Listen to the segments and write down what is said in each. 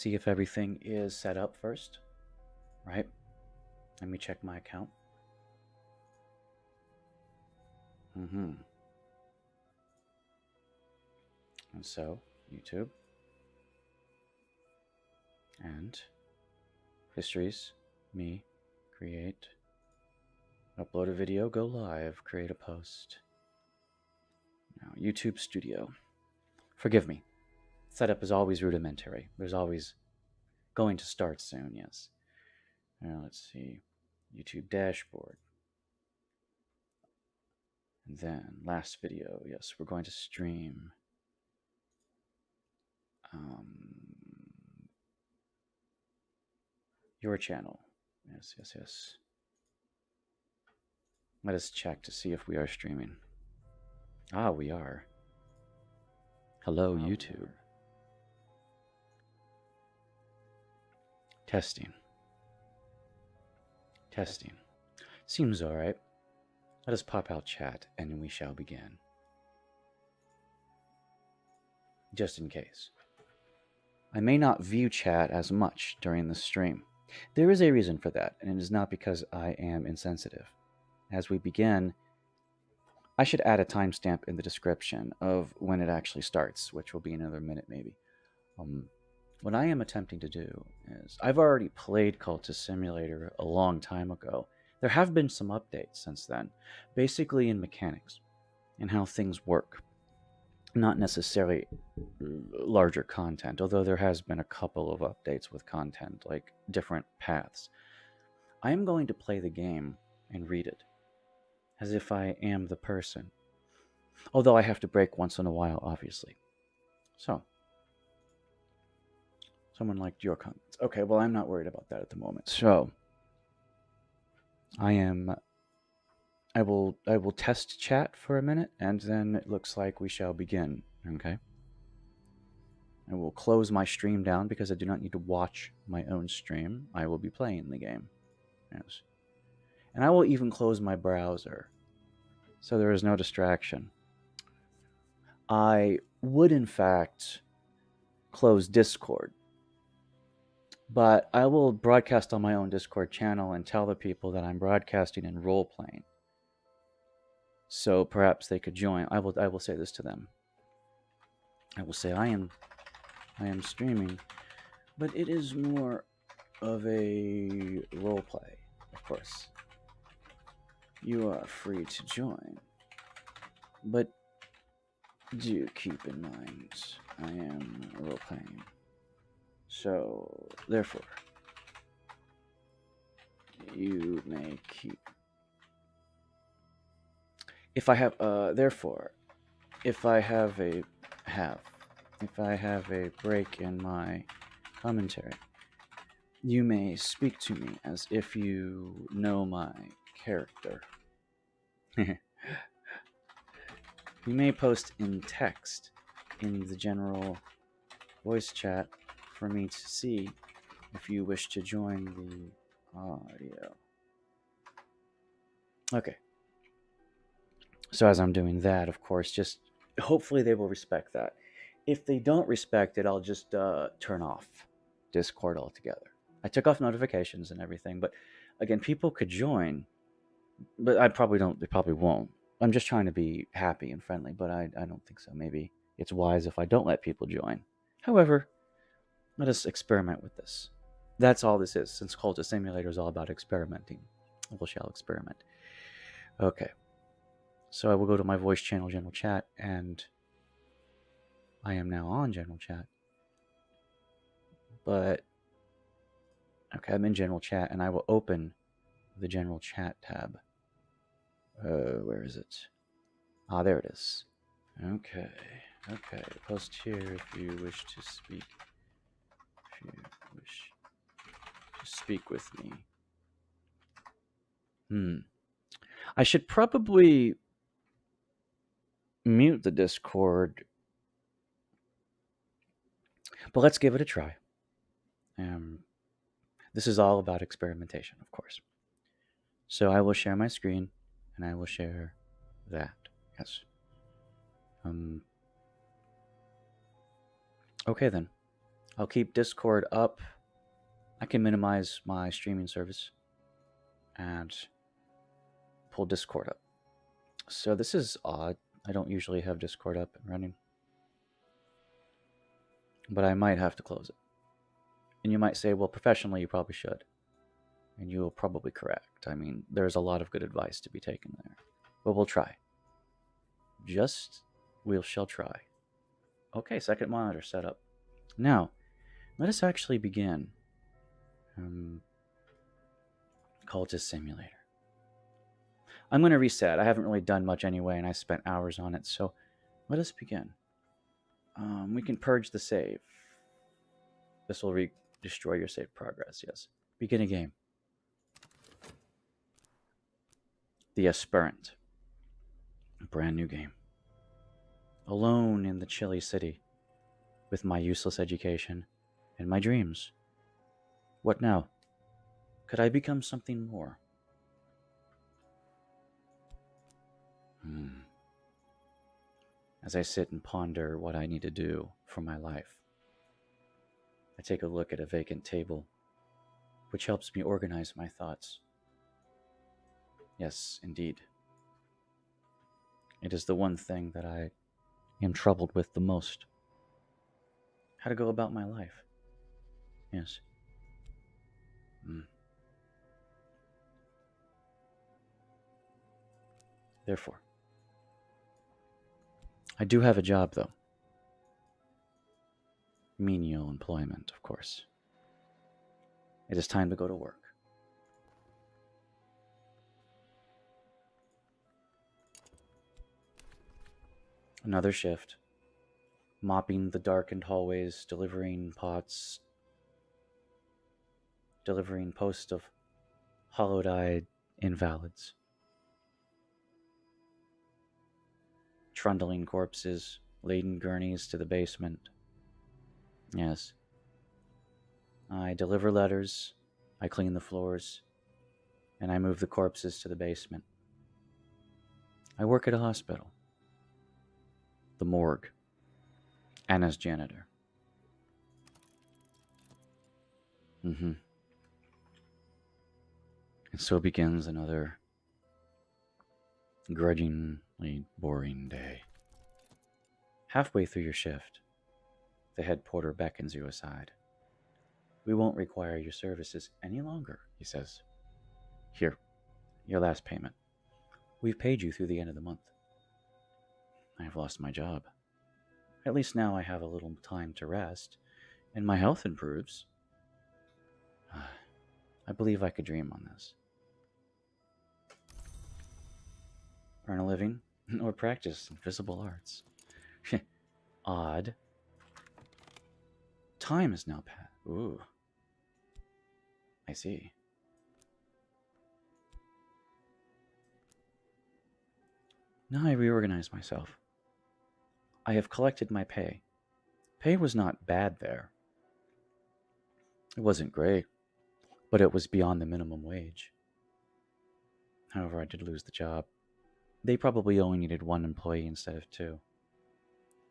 see if everything is set up first, right? Let me check my account. And so, YouTube and histories, me, create, upload a video, go live, create a post. Now, YouTube Studio. Forgive me. Setup is always rudimentary. There's always going to start soon, yes. Now, let's see. YouTube dashboard. And then, last video, yes, we're going to stream. Your channel. Yes, yes, yes. Let us check to see if we are streaming. Ah, we are. Hello, YouTube. Testing. Testing. Seems alright. Let us pop out chat and we shall begin. Just in case. I may not view chat as much during the stream. There is a reason for that, and it is not because I am insensitive. As we begin, I should add a timestamp in the description of when it actually starts, which will be another minute maybe. What I am attempting to do is, I've already played Cultist Simulator a long time ago. There have been some updates since then, basically in mechanics and how things work. Not necessarily larger content, although there has been a couple of updates with content, like different paths. I am going to play the game and read it, as if I am the person. Although I have to break once in a while, obviously. So, someone liked your comments. Okay, well, I'm not worried about that at the moment. So, I will test chat for a minute, and then it looks like we shall begin, okay? I will close my stream down because I do not need to watch my own stream. I will be playing the game. Yes. And I will even close my browser, so there is no distraction. I would, in fact, close Discord, but I will broadcast on my own Discord channel and tell the people that I'm broadcasting and role-playing. So perhaps they could join. I will say this to them. I will say I am streaming, but it is more of a role play, of course. You are free to join, but do keep in mind I am role playing. So therefore, you may keep. If I have therefore, if I have a break in my commentary, you may speak to me as if you know my character. You may post in text in the general voice chat for me to see if you wish to join the audio. Okay. So as I'm doing that, of course, just hopefully they will respect that. If they don't respect it, I'll just turn off Discord altogether. I took off notifications and everything, but again, people could join, but I probably don't. They probably won't. I'm just trying to be happy and friendly, but I don't think so. Maybe it's wise if I don't let people join. However, let us experiment with this. That's all this is, since Cultist Simulator is all about experimenting. We shall experiment. Okay. So I will go to my voice channel, general chat, and I am now on general chat. But, okay, I'm in general chat, and I will open the general chat tab. Where is it? Ah, there it is. Okay, okay. Post here if you wish to speak. If you wish to speak with me. I should probably mute the Discord, but let's give it a try. This is all about experimentation, of course. So I will share my screen, and I will share that. Yes. Okay then. I'll keep Discord up. I can minimize my streaming service and pull Discord up. So this is odd. I don't usually have Discord up and running, but I might have to close it. And you might say, well, professionally, you probably should. And you will probably correct. I mean, there's a lot of good advice to be taken there. But we'll try. We shall try. Okay, second monitor set up. Now, let us actually begin. Cultist Simulator. I'm going to reset. I haven't really done much anyway, and I spent hours on it, so let us begin. We can purge the save. This will destroy your save progress, yes. Begin a game. The Aspirant. A brand new game. Alone in the chilly city, with my useless education and my dreams. What now? Could I become something more? As I sit and ponder what I need to do for my life, I take a look at a vacant table, which helps me organize my thoughts. Yes, indeed. It is the one thing that I am troubled with the most. How to go about my life. Yes. Therefore, I do have a job, though. Menial employment, of course. It is time to go to work. Another shift. Mopping the darkened hallways, delivering posts, delivering posts of hollowed-eyed invalids. Trundling corpses, laden gurneys to the basement. Yes. I deliver letters, I clean the floors, and I move the corpses to the basement. I work at a hospital. The morgue. And as janitor. And so begins another grudgingly boring day. Halfway through your shift, the head porter beckons you aside. We won't require your services any longer, he says. Here, your last payment. We've paid you through the end of the month. I have lost my job. At least now I have a little time to rest, and my health improves. I believe I could dream on this. Earn a living, or practice invisible arts. Odd. Time is now passed. Ooh. I see. Now I reorganize myself. I have collected my pay. Pay was not bad there. It wasn't great, but it was beyond the minimum wage. However, I did lose the job. They probably only needed one employee instead of two.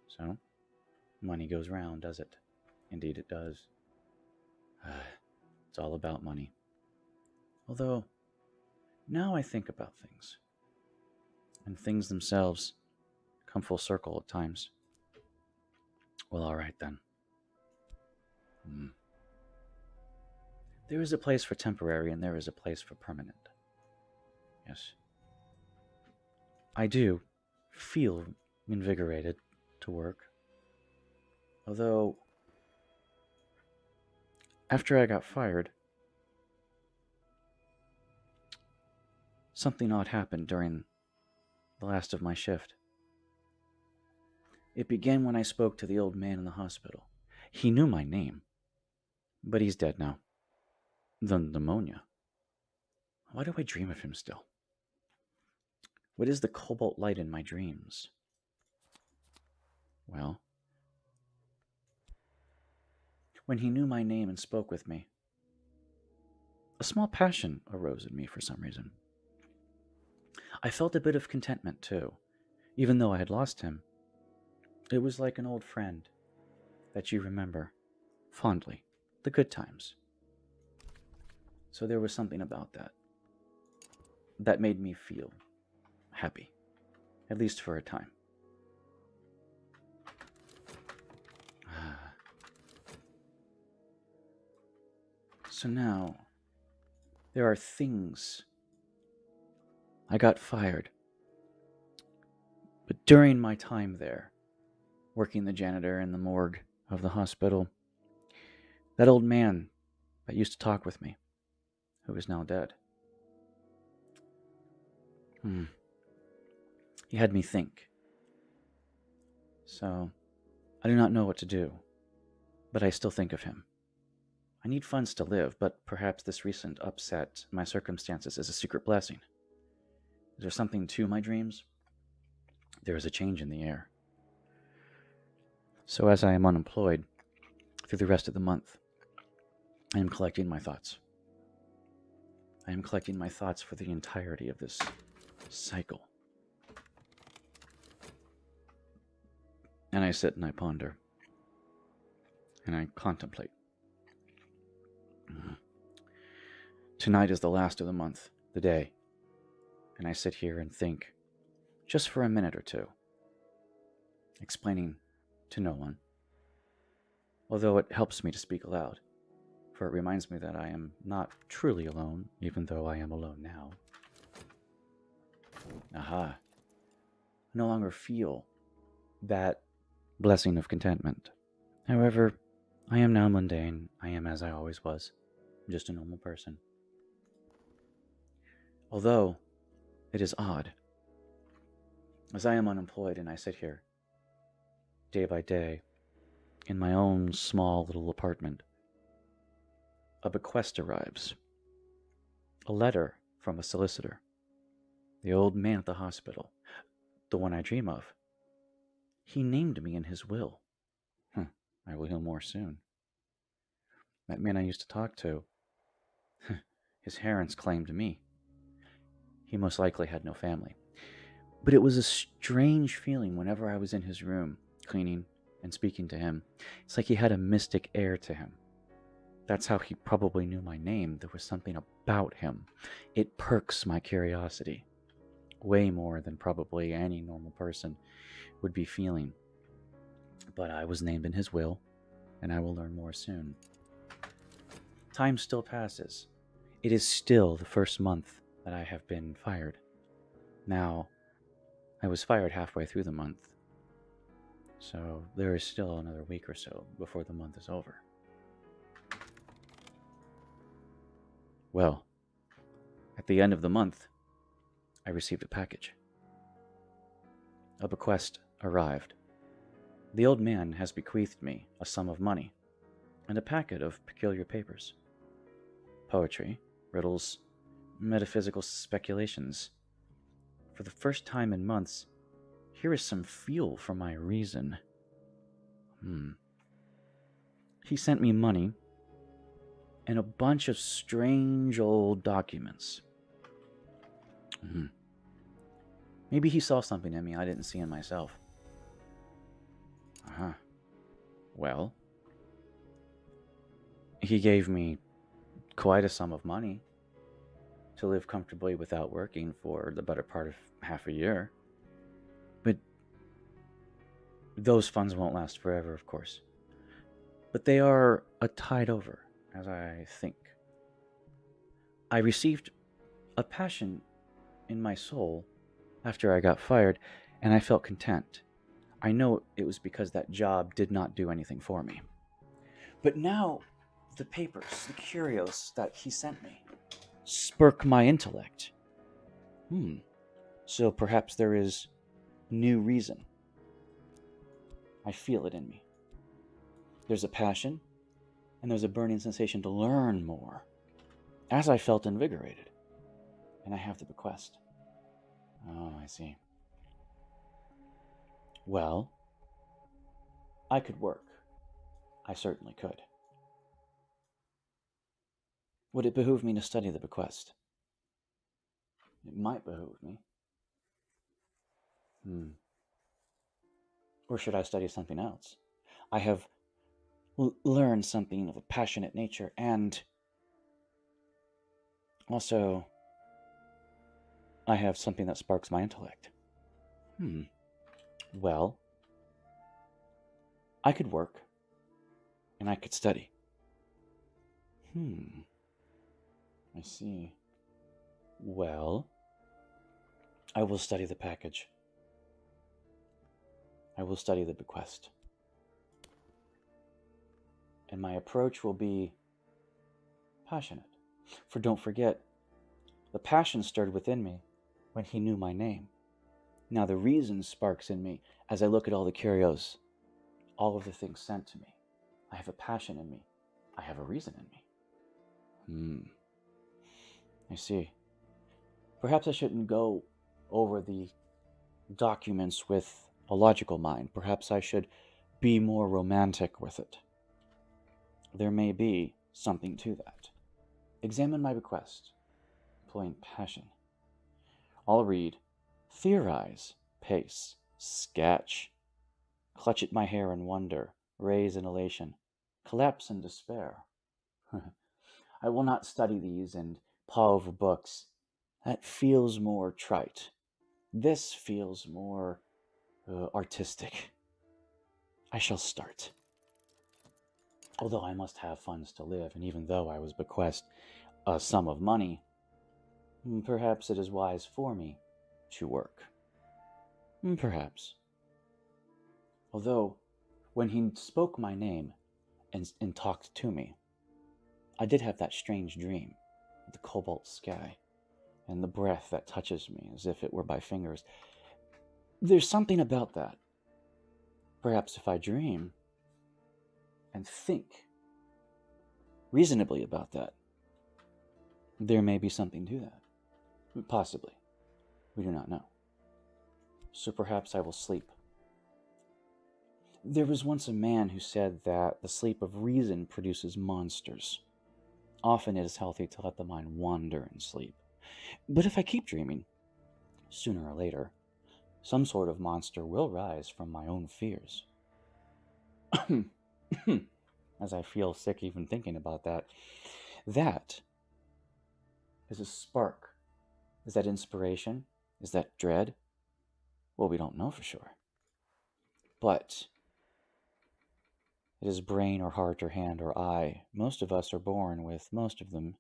So, money goes round, does it? Indeed it does. It's all about money. Although, now I think about things. And things themselves come full circle at times. Well, alright then. There is a place for temporary and there is a place for permanent. Yes. I do feel invigorated to work. Although, after I got fired, something odd happened during the last of my shift. It began when I spoke to the old man in the hospital. He knew my name, but he's dead now. The pneumonia. Why do I dream of him still? What is the cobalt light in my dreams? Well, when he knew my name and spoke with me, a small passion arose in me for some reason. I felt a bit of contentment, too, even though I had lost him. It was like an old friend that you remember fondly. The good times. So there was something about that made me feel happy, at least for a time. So now, there are things. I got fired. But during my time there, working the janitor in the morgue of the hospital, that old man that used to talk with me, who is now dead, he had me think. So, I do not know what to do, but I still think of him. I need funds to live, but perhaps this recent upset in my circumstances is a secret blessing. Is there something to my dreams? There is a change in the air. So as I am unemployed through the rest of the month, I am collecting my thoughts. I am collecting my thoughts for the entirety of this cycle. And I sit and I ponder. And I contemplate. Tonight is the last of the month, the day. And I sit here and think, just for a minute or two, explaining to no one. Although it helps me to speak aloud, for it reminds me that I am not truly alone, even though I am alone now. Aha. I no longer feel that blessing of contentment. However, I am now mundane. I am as I always was, just a normal person. Although, it is odd. As I am unemployed and I sit here, day by day, in my own small little apartment, a bequest arrives. A letter from a solicitor. The old man at the hospital, the one I dream of. He named me in his will. I will hear more soon. That man I used to talk to, his parents claimed me. He most likely had no family. But it was a strange feeling whenever I was in his room, cleaning and speaking to him. It's like he had a mystic air to him. That's how he probably knew my name. There was something about him. It perks my curiosity. Way more than probably any normal person would be feeling. But I was named in his will, and I will learn more soon. Time still passes. It is still the first month that I have been fired. Now, I was fired halfway through the month, so there is still another week or so before the month is over. Well, at the end of the month, I received a package. A bequest arrived. The old man has bequeathed me a sum of money and a packet of peculiar papers. Poetry, riddles, metaphysical speculations. For the first time in months, here is some fuel for my reason. He sent me money and a bunch of strange old documents. Maybe he saw something in me I didn't see in myself. Well, he gave me quite a sum of money to live comfortably without working for the better part of half a year. But those funds won't last forever, of course. But they are a tide over, as I think. I received a passion in my soul after I got fired, and I felt content. I know it was because that job did not do anything for me. But now, the papers, the curios that he sent me, spurk my intellect. So perhaps there is new reason. I feel it in me. There's a passion, and there's a burning sensation to learn more, as I felt invigorated. And I have the bequest. Oh, I see. Well, I could work. I certainly could. Would it behoove me to study the bequest? It might behoove me. Or should I study something else? I have learn something of a passionate nature, and also I have something that sparks my intellect. Hmm. Well, I could work and I could study. Hmm. I see. Well, I will study the package. I will study the bequest. And my approach will be passionate. For don't forget, the passion stirred within me when he knew my name. Now the reason sparks in me as I look at all the curios, all of the things sent to me. I have a passion in me. I have a reason in me. I see. Perhaps I shouldn't go over the documents with a logical mind. Perhaps I should be more romantic with it. There may be something to that. Examine my bequest, employing passion. I'll read, theorize, pace, sketch, clutch at my hair in wonder, raise in elation, collapse in despair. I will not study these and paw over books. That feels more trite. This feels more artistic. I shall start. Although I must have funds to live, and even though I was bequeathed a sum of money, perhaps it is wise for me to work. Perhaps. Although, when he spoke my name and talked to me, I did have that strange dream of the cobalt sky and the breath that touches me as if it were by fingers. There's something about that. Perhaps if I dream and think reasonably about that, there may be something to that. Possibly. We do not know. So perhaps I will sleep. There was once a man who said that the sleep of reason produces monsters. Often it is healthy to let the mind wander in sleep. But if I keep dreaming, sooner or later, some sort of monster will rise from my own fears. As I feel sick even thinking about that. That is a spark. Is that inspiration? Is that dread? Well, we don't know for sure. But it is brain or heart or hand or eye. Most of us are born with most of them.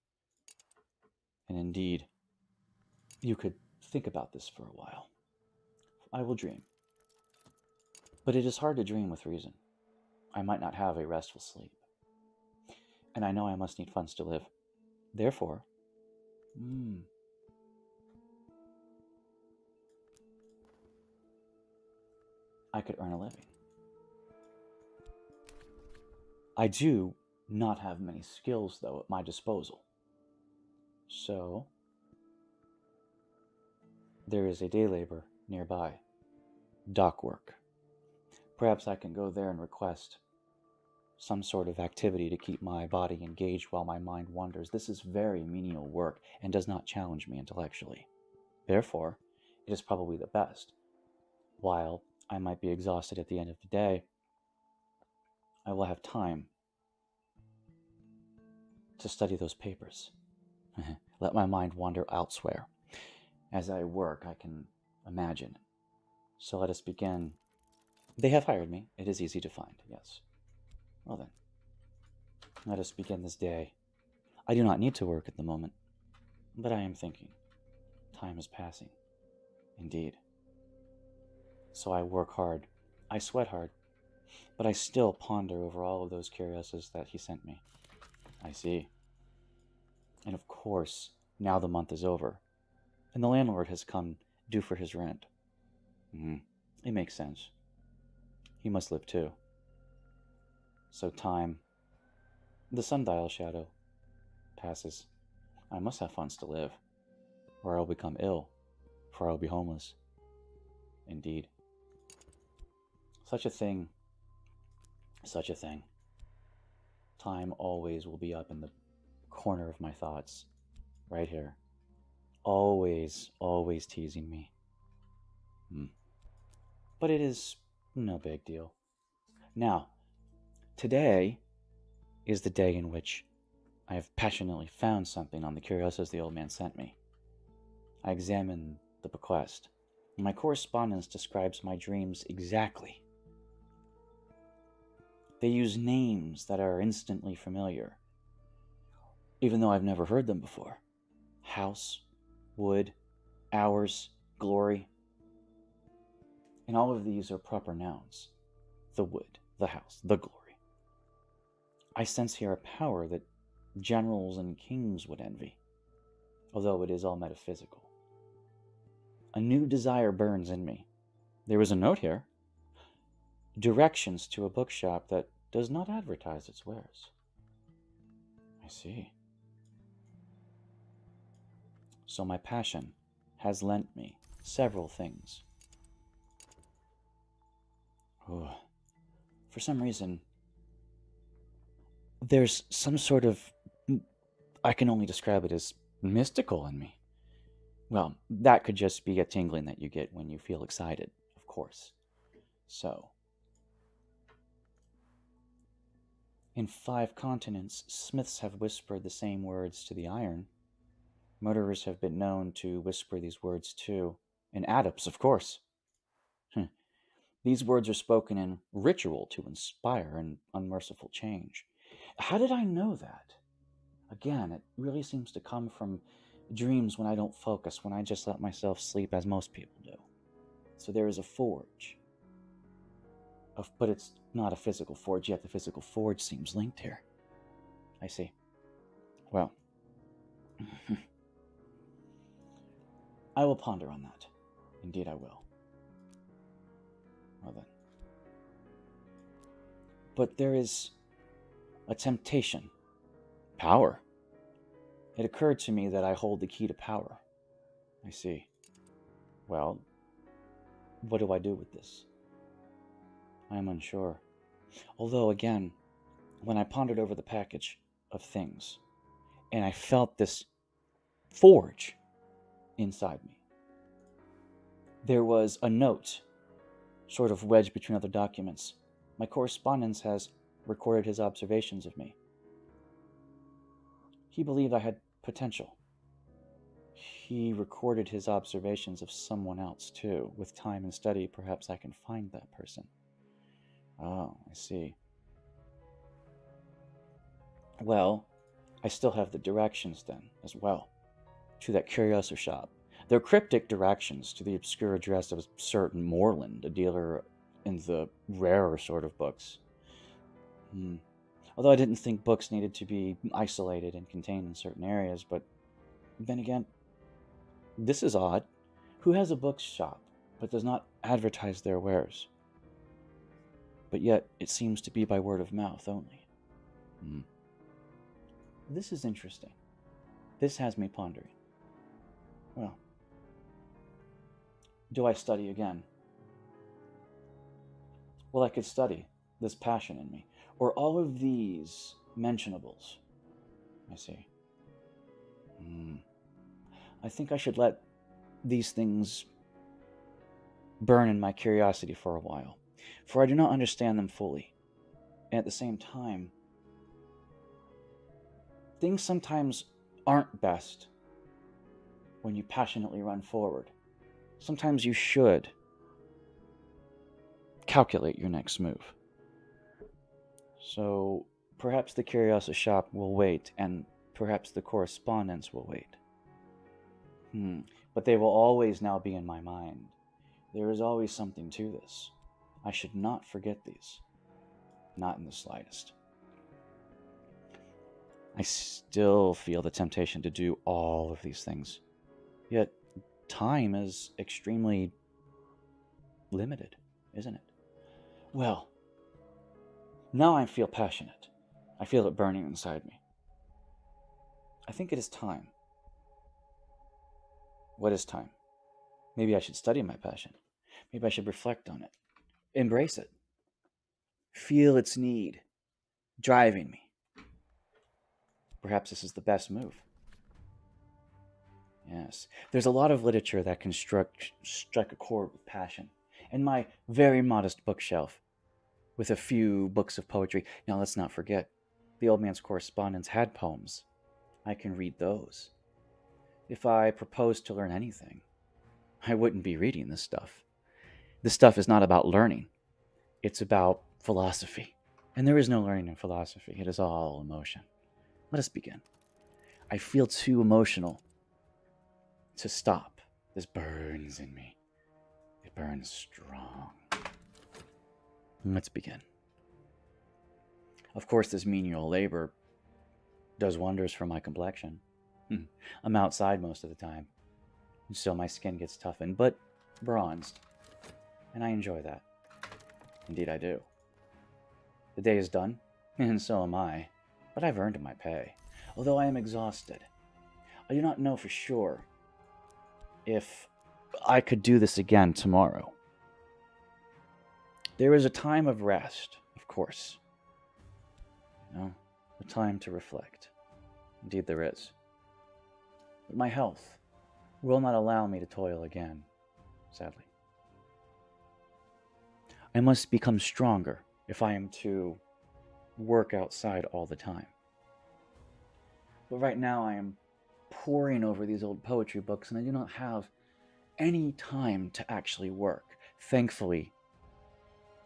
And indeed, you could think about this for a while. I will dream. But it is hard to dream with reason. I might not have a restful sleep. And I know I must need funds to live. Therefore, I could earn a living. I do not have many skills, though, at my disposal. So, there is a day labor nearby. Dock work. Perhaps I can go there and request some sort of activity to keep my body engaged while my mind wanders. This is very menial work and does not challenge me intellectually. Therefore, it is probably the best. While I might be exhausted at the end of the day, I will have time to study those papers. Let my mind wander elsewhere. As I work, I can imagine. So let us begin. They have hired me. It is easy to find, yes. Well then, let us begin this day. I do not need to work at the moment, but I am thinking. Time is passing. Indeed. So I work hard. I sweat hard. But I still ponder over all of those curiosities that he sent me. I see. And of course, now the month is over, and the landlord has come due for his rent. It makes sense. He must live too. So time, the sundial shadow, passes. I must have funds to live, or I'll become ill, for I'll be homeless. Indeed. Such a thing. Time always will be up in the corner of my thoughts, right here. Always, always teasing me. But it is no big deal. Now, today, is the day in which I have passionately found something on the curiosities the old man sent me. I examine the bequest. My correspondence describes my dreams exactly. They use names that are instantly familiar, even though I've never heard them before. House, wood, hours, glory. And all of these are proper nouns. The wood, the house, the glory. I sense here a power that generals and kings would envy, although it is all metaphysical. A new desire burns in me. There is a note here. Directions to a bookshop that does not advertise its wares. I see. So my passion has lent me several things. Oh, for some reason, there's some sort of, I can only describe it as mystical in me. Well, that could just be a tingling that you get when you feel excited, of course. So, in 5 continents, smiths have whispered the same words to the iron. Murderers have been known to whisper these words too. And adepts, of course. These words are spoken in ritual to inspire an unmerciful change. How did I know that? Again, it really seems to come from dreams when I don't focus, when I just let myself sleep as most people do. So there is a forge. But it's not a physical forge yet. The physical forge seems linked here. I see. Well, I will ponder on that. Indeed I will. Well then. But there is a temptation. Power. It occurred to me that I hold the key to power. I see. Well, what do I do with this? I am unsure. Although, again, when I pondered over the package of things, and I felt this forge inside me, there was a note, sort of wedged between other documents. My correspondence has recorded his observations of me. He believed I had potential. He recorded his observations of someone else, too. With time and study, perhaps I can find that person. Oh, I see. Well, I still have the directions then, as well, to that curiosity shop. They're cryptic directions to the obscure address of a certain Moreland, a dealer in the rarer sort of books. Although I didn't think books needed to be isolated and contained in certain areas, but then again, this is odd. Who has a bookshop but does not advertise their wares? But yet, it seems to be by word of mouth only. This is interesting. This has me pondering. Well, do I study again? Well, I could study this passion in me, or all of these mentionables. I see. I think I should let these things burn in my curiosity for a while, for I do not understand them fully. And at the same time, things sometimes aren't best when you passionately run forward. Sometimes you should calculate your next move. So perhaps the curiosity shop will wait, and perhaps the correspondence will wait. But they will always now be in my mind. There is always something to this. I should not forget these. Not in the slightest. I still feel the temptation to do all of these things. Yet, time is extremely limited, isn't it? Well, now I feel passionate. I feel it burning inside me. I think it is time. What is time? Maybe I should study my passion. Maybe I should reflect on it. Embrace it. Feel its need, driving me. Perhaps this is the best move. Yes. There's a lot of literature that can strike a chord with passion. And my very modest bookshelf, with a few books of poetry. Now, let's not forget, The old man's correspondence had poems. I can read those. If I proposed to learn anything, I wouldn't be reading this stuff. This stuff is not about learning. It's about philosophy. And there is no learning in philosophy. It is all emotion. Let us begin. I feel too emotional to stop. This burns in me. It burns strong. Let's begin. Of course, this menial labor does wonders for my complexion. I'm outside most of the time, so my skin gets toughened, but bronzed. And I enjoy that. Indeed I do. The day is done, and so am I, but I've earned my pay, although I am exhausted. I do not know for sure if I could do this again tomorrow. There is a time of rest, of course. A time to reflect. Indeed there is. But my health will not allow me to toil again, sadly. I must become stronger if I am to work outside all the time. But right now I am poring over these old poetry books, and I do not have any time to actually work. Thankfully,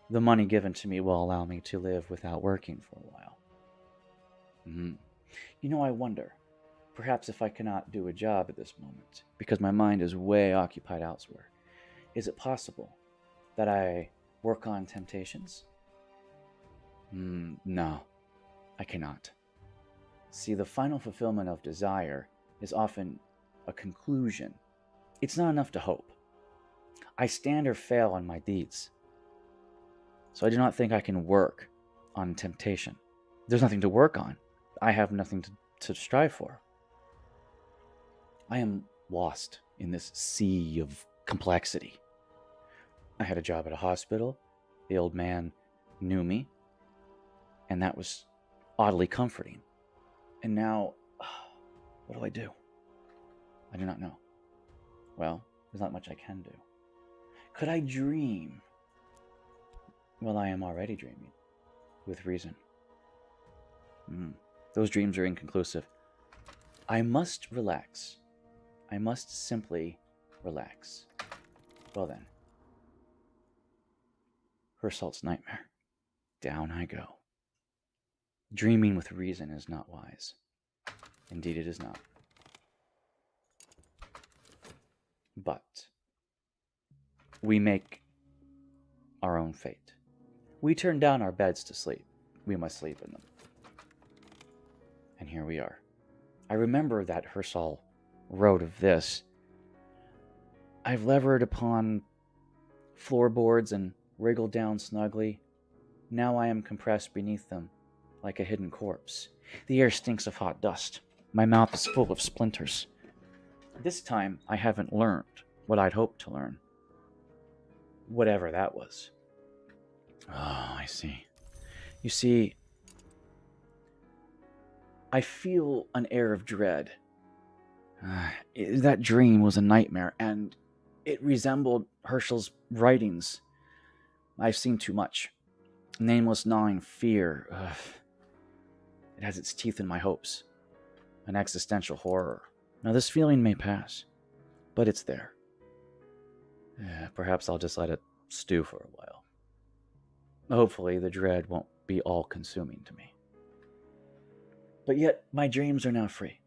the money given to me will allow me to live without working for a while. I wonder, perhaps if I cannot do a job at this moment, because my mind is way occupied elsewhere, is it possible that I work on temptations? No, I cannot. See, the final fulfillment of desire is often a conclusion. It's not enough to hope. I stand or fail on my deeds. So I do not think I can work on temptation. There's nothing to work on. I have nothing to strive for. I am lost in this sea of complexity. I had a job at a hospital. The old man knew me, and that was oddly comforting. And now, what do I do? I do not know. Well, there's not much I can do. Could I dream? Well, I am already dreaming, with reason. Those dreams are inconclusive. I must relax. I must simply relax. Well then. Hersalt's nightmare. Down I go. Dreaming with reason is not wise. Indeed it is not. But we make our own fate. We turn down our beds to sleep. We must sleep in them. And here we are. I remember that Hersal wrote of this. I've levered upon floorboards and wriggled down snugly. Now I am compressed beneath them like a hidden corpse. The air stinks of hot dust. My mouth is full of splinters. This time I haven't learned what I'd hoped to learn. Whatever that was. Oh, I see. You see, I feel an air of dread. That dream was a nightmare, and it resembled Herschel's writings. I've seen too much. Nameless gnawing fear. It has its teeth in my hopes. An existential horror. Now this feeling may pass, but it's there. Perhaps I'll just let it stew for a while. Hopefully the dread won't be all-consuming to me. But yet my dreams are now free.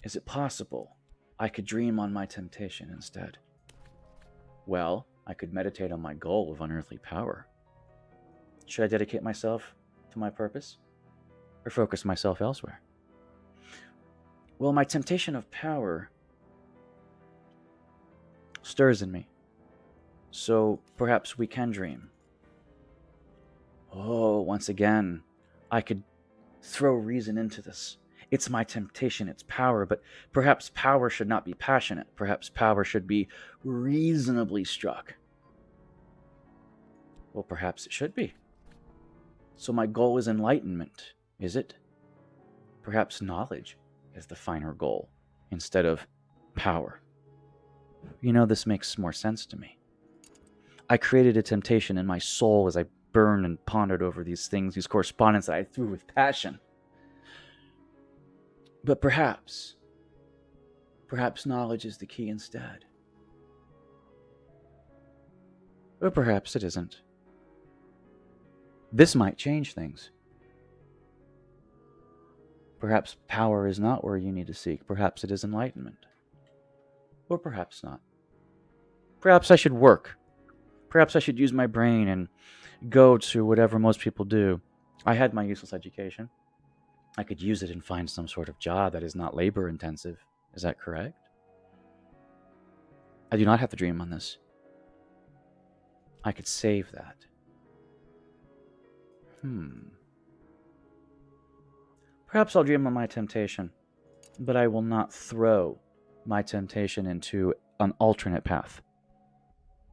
Is it possible I could dream on my temptation instead? Well, I could meditate on my goal of unearthly power. Should I dedicate myself to my purpose, or focus myself elsewhere? Well, my temptation of power stirs in me, so perhaps we can dream. Oh, once again, I could throw reason into this. It's my temptation, it's power, but perhaps power should not be passionate. Perhaps power should be reasonably struck. Well, perhaps it should be. So my goal is enlightenment, is it? Perhaps knowledge is the finer goal, instead of power. This makes more sense to me. I created a temptation in my soul as I burned and pondered over these things, these correspondence that I threw with passion. But perhaps knowledge is the key instead. Or perhaps it isn't. This might change things. Perhaps power is not where you need to seek. Perhaps it is enlightenment. Or perhaps not. Perhaps I should work. Perhaps I should use my brain and go to whatever most people do. I had my useless education. I could use it and find some sort of job that is not labor intensive. Is that correct? I do not have to dream on this. I could save that. Perhaps I'll dream on my temptation, but I will not throw my temptation into an alternate path.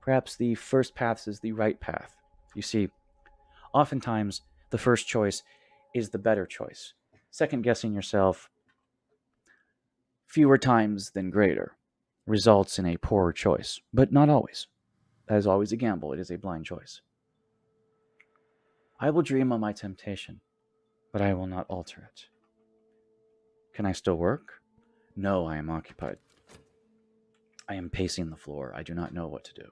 Perhaps the first path is the right path. You see, oftentimes the first choice is the better choice. Second guessing yourself fewer times than greater results in a poorer choice, but not always. That is always a gamble. It is a blind choice. I will dream on my temptation, but I will not alter it. Can I still work? No, I am occupied. I am pacing the floor. I do not know what to do.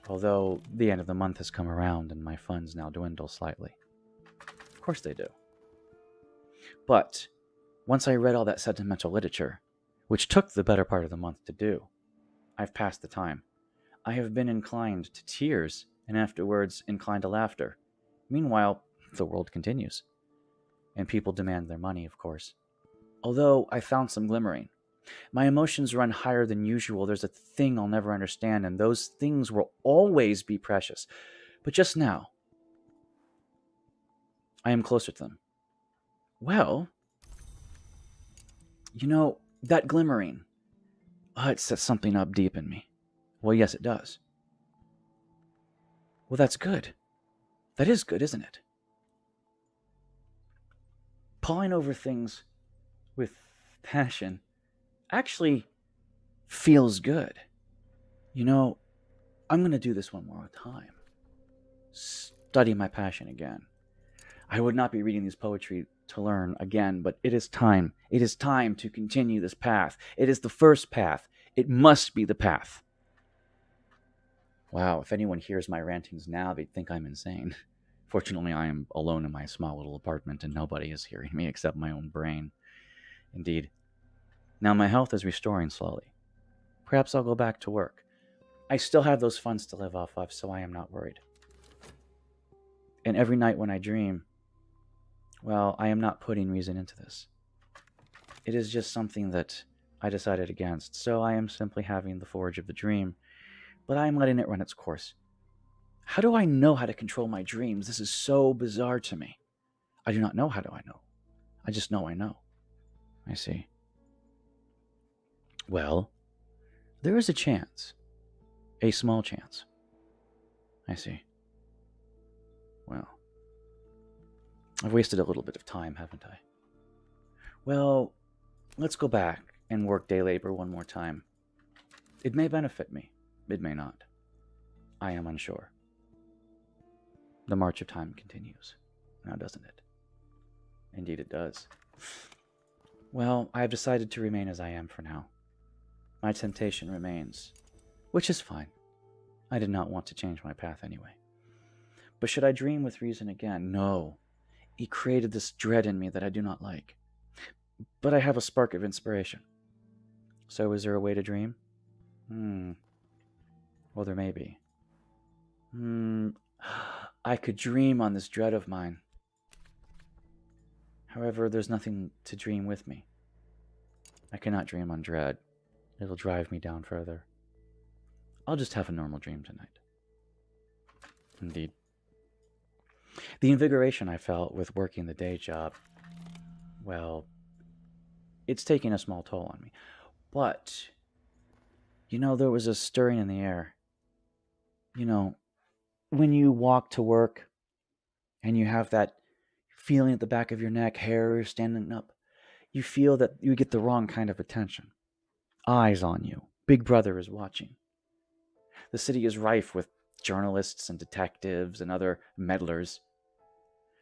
Although the end of the month has come around and my funds now dwindle slightly. Of course they do. But once I read all that sentimental literature, which took the better part of the month to do, I've passed the time. I have been inclined to tears and afterwards inclined to laughter. Meanwhile, the world continues. And people demand their money, of course. Although I found some glimmering. My emotions run higher than usual. There's a thing I'll never understand, and those things will always be precious. But just now, I am closer to them. Well, that glimmering, it sets something up deep in me. Well, yes, it does. Well, that's good. That is good, isn't it? Pawing over things with passion actually feels good. I'm going to do this one more time. Study my passion again. I would not be reading these poetry to learn again, but it is time. It is time to continue this path. It is the first path. It must be the path. Wow, if anyone hears my rantings now, they'd think I'm insane. Fortunately, I am alone in my small little apartment and nobody is hearing me except my own brain. Indeed. Now my health is restoring slowly. Perhaps I'll go back to work. I still have those funds to live off of, so I am not worried. And every night when I dream, well, I am not putting reason into this. It is just something that I decided against, so I am simply having the forge of the dream, but I am letting it run its course. How do I know how to control my dreams? This is so bizarre to me. I do not know how do I know. I just know I know. I see. Well, there is a chance. A small chance. I see. Well, I've wasted a little bit of time, haven't I? Well, let's go back and work day labor one more time. It may benefit me. It may not. I am unsure. The march of time continues. Now, doesn't it? Indeed it does. Well, I have decided to remain as I am for now. My temptation remains, which is fine. I did not want to change my path anyway. But should I dream with reason again? No. He created this dread in me that I do not like. But I have a spark of inspiration. So is there a way to dream? Well, there may be. I could dream on this dread of mine. However, there's nothing to dream with me. I cannot dream on dread. It'll drive me down further. I'll just have a normal dream tonight. Indeed. The invigoration I felt with working the day job, well, it's taking a small toll on me. But, there was a stirring in the air. When you walk to work and you have that feeling at the back of your neck, hair standing up, you feel that you get the wrong kind of attention. Eyes on you. Big Brother is watching. The city is rife with journalists and detectives and other meddlers.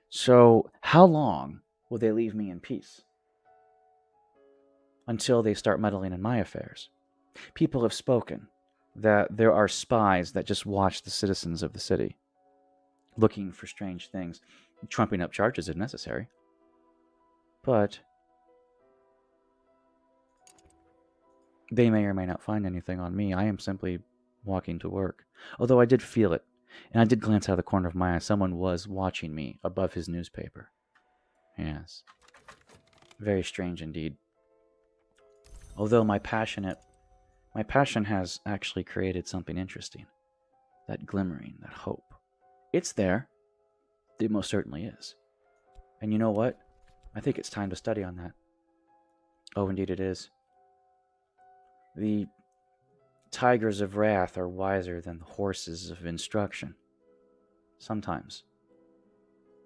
So, how long will they leave me in peace? Until they start meddling in my affairs. People have spoken that there are spies that just watch the citizens of the city, looking for strange things, trumping up charges if necessary. But they may or may not find anything on me. I am simply walking to work. Although I did feel it, and I did glance out of the corner of my eye. Someone was watching me above his newspaper. Yes. Very strange indeed. Although my passion has actually created something interesting. That glimmering, that hope. It's there. It most certainly is. And you know what? I think it's time to study on that. Oh, indeed it is. The tigers of wrath are wiser than the horses of instruction. Sometimes.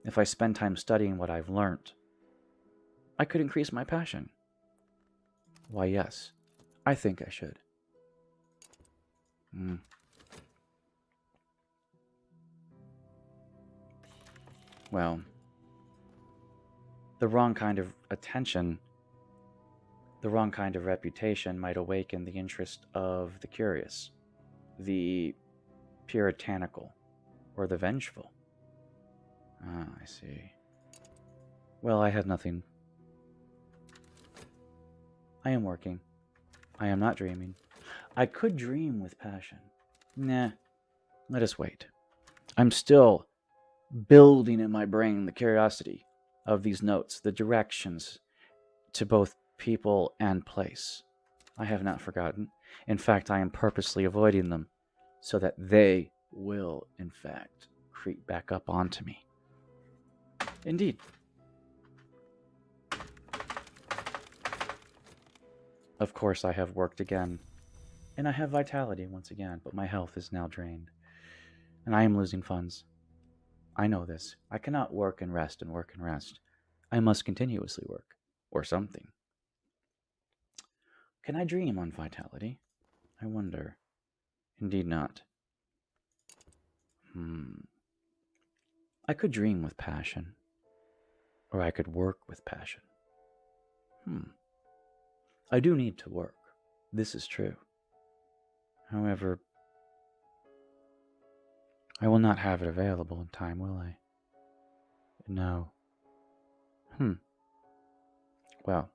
If I spend time studying what I've learnt, I could increase my passion. Why, yes. I think I should. Well, the wrong kind of attention, the wrong kind of reputation might awaken the interest of the curious, the puritanical, or the vengeful. Ah, I see. Well, I have nothing. I am working. I am not dreaming. I could dream with passion. Nah, let us wait. I'm still building in my brain the curiosity of these notes, the directions to both people and place. I have not forgotten. In fact, I am purposely avoiding them so that they will, in fact, creep back up onto me. Indeed. Of course, I have worked again, and I have vitality once again, but my health is now drained, and I am losing funds. I know this. I cannot work and rest and work and rest. I must continuously work, or something. Can I dream on vitality? I wonder. Indeed not. I could dream with passion, or I could work with passion. I do need to work. This is true. However, I will not have it available in time, will I? No. Well,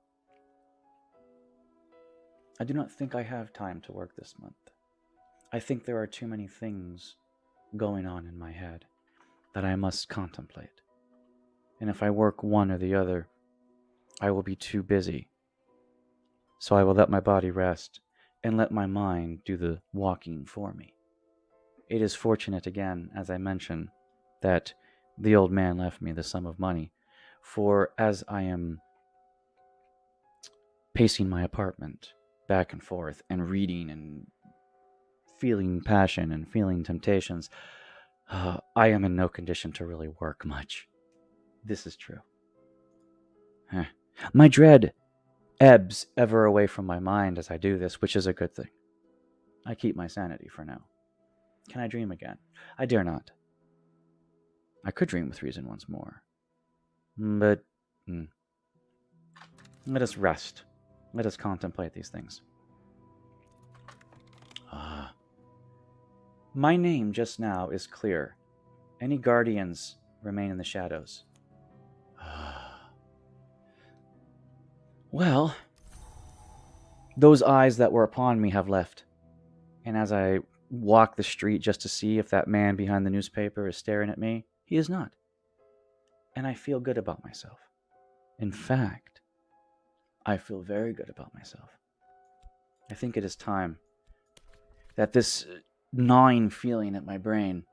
I do not think I have time to work this month. I think there are too many things going on in my head that I must contemplate. And if I work one or the other, I will be too busy. So I will let my body rest and let my mind do the walking for me. It is fortunate again, as I mentioned, that the old man left me the sum of money, for as I am pacing my apartment back and forth and reading and feeling passion and feeling temptations, I am in no condition to really work much. This is true. My dread ebbs ever away from my mind as I do this, which is a good thing. I keep my sanity for now. Can I dream again? I dare not. I could dream with reason once more. But let us rest. Let us contemplate these things. My name just now is clear. Any guardians remain in the shadows. Well, those eyes that were upon me have left. And as I walk the street just to see if that man behind the newspaper is staring at me, he is not. And I feel good about myself. In fact, I feel very good about myself. I think it is time that this gnawing feeling at my brain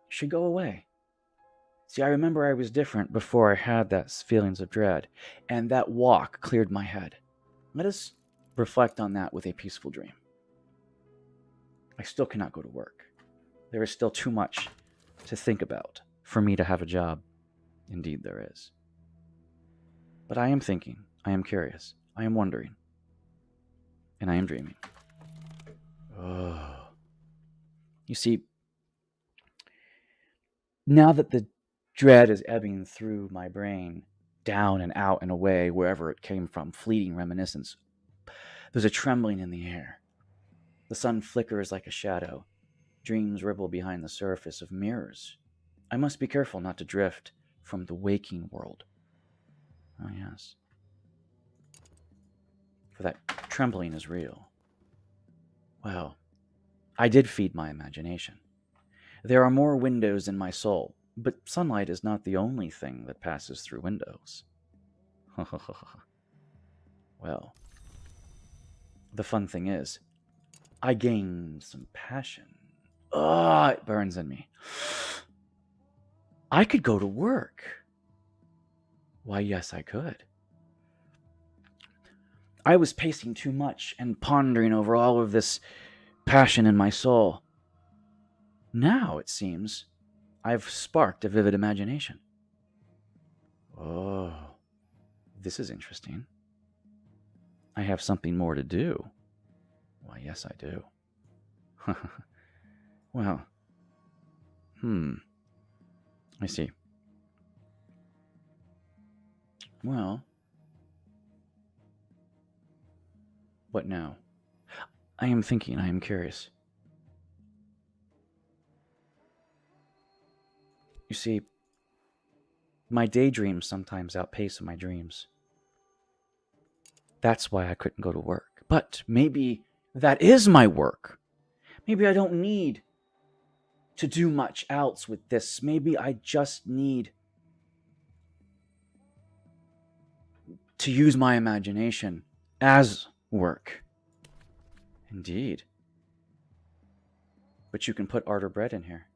should go away. See, I remember I was different before I had that feelings of dread, and that walk cleared my head. Let us reflect on that with a peaceful dream. I still cannot go to work. There is still too much to think about for me to have a job. Indeed, there is. But I am thinking, I am curious, I am wondering, and I am dreaming. Oh. You see, Now that the dread is ebbing through my brain, down and out and away, wherever it came from, fleeting reminiscence, there's a trembling in the air. The sun flickers like a shadow. Dreams ripple behind the surface of mirrors. I must be careful not to drift from the waking world. Oh, yes. For that trembling is real. Well, I did feed my imagination. There are more windows in my soul, but sunlight is not the only thing that passes through windows. Well, the fun thing is, I gained some passion. Ah, it burns in me. I could go to work. Why, yes, I could. I was pacing too much and pondering over all of this passion in my soul. Now, it seems, I've sparked a vivid imagination. Oh, this is interesting. I have something more to do. Why, yes, I do. Well, I see. Well, what now? I am thinking, I am curious. You see, my daydreams sometimes outpace my dreams. That's why I couldn't go to work. But maybe that is my work. Maybe I don't need to do much else with this. Maybe I just need to use my imagination as work. Indeed. But you can put art or bread in here.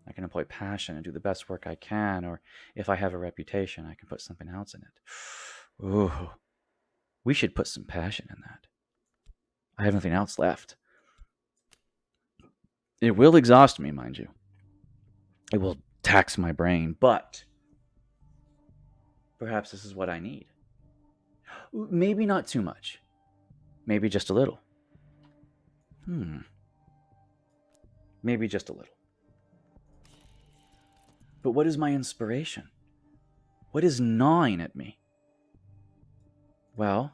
I can employ passion and do the best work I can, or if I have a reputation, I can put something else in it. Ooh, we should put some passion in that. I have nothing else left. It will exhaust me, mind you. It will tax my brain, but perhaps this is what I need. Maybe not too much. Maybe just a little. Maybe just a little. But what is my inspiration? What is gnawing at me? Well,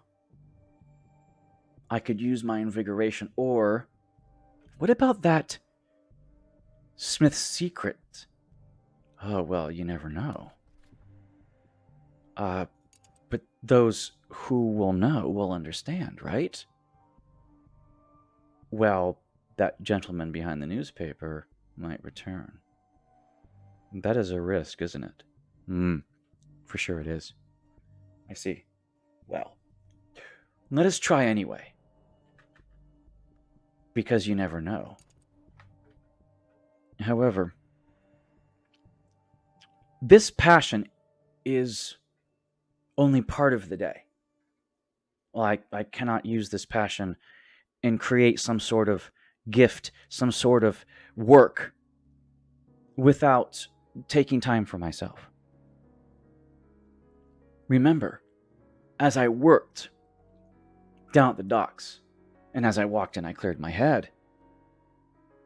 I could use my invigoration, or what about that Smith's secret? Oh, well, you never know. But those who will know will understand, right? Well, that gentleman behind the newspaper might return. That is a risk, isn't it? For sure it is. I see. Well, let us try anyway. Because you never know. However, this passion is only part of the day. Well, I cannot use this passion and create some sort of gift, some sort of work without taking time for myself. Remember, as I worked down at the docks, and as I walked in, I cleared my head.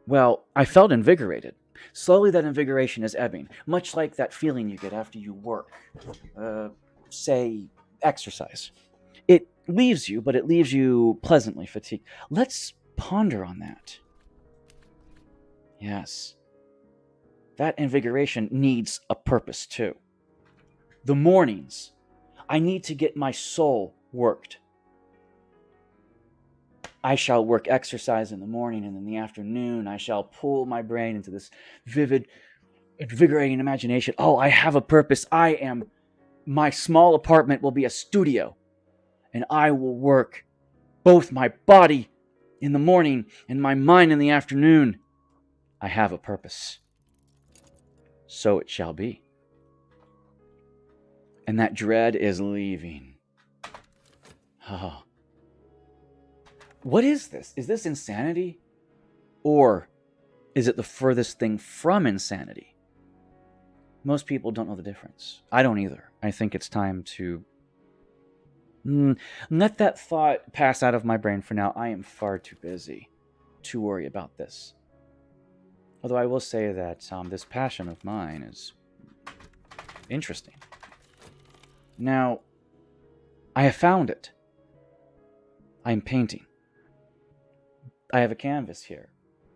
Well, I felt invigorated. Slowly that invigoration is ebbing, much like that feeling you get after you work. Say, exercise. It leaves you, but it leaves you pleasantly fatigued. Let's ponder on that. Yes. That invigoration needs a purpose too. The mornings, I need to get my soul worked. I shall work exercise in the morning, and in the afternoon I shall pull my brain into this vivid, invigorating imagination. Oh, I have a purpose. My small apartment will be a studio, and I will work both my body in the morning and my mind in the afternoon. I have a purpose. So it shall be. And that dread is leaving. Oh. What is this? Is this insanity? Or is it the furthest thing from insanity? Most people don't know the difference. I don't either. I think it's time to let that thought pass out of my brain for now. I am far too busy to worry about this. Although I will say that this passion of mine is interesting. Now, I have found it. I am painting. I have a canvas here,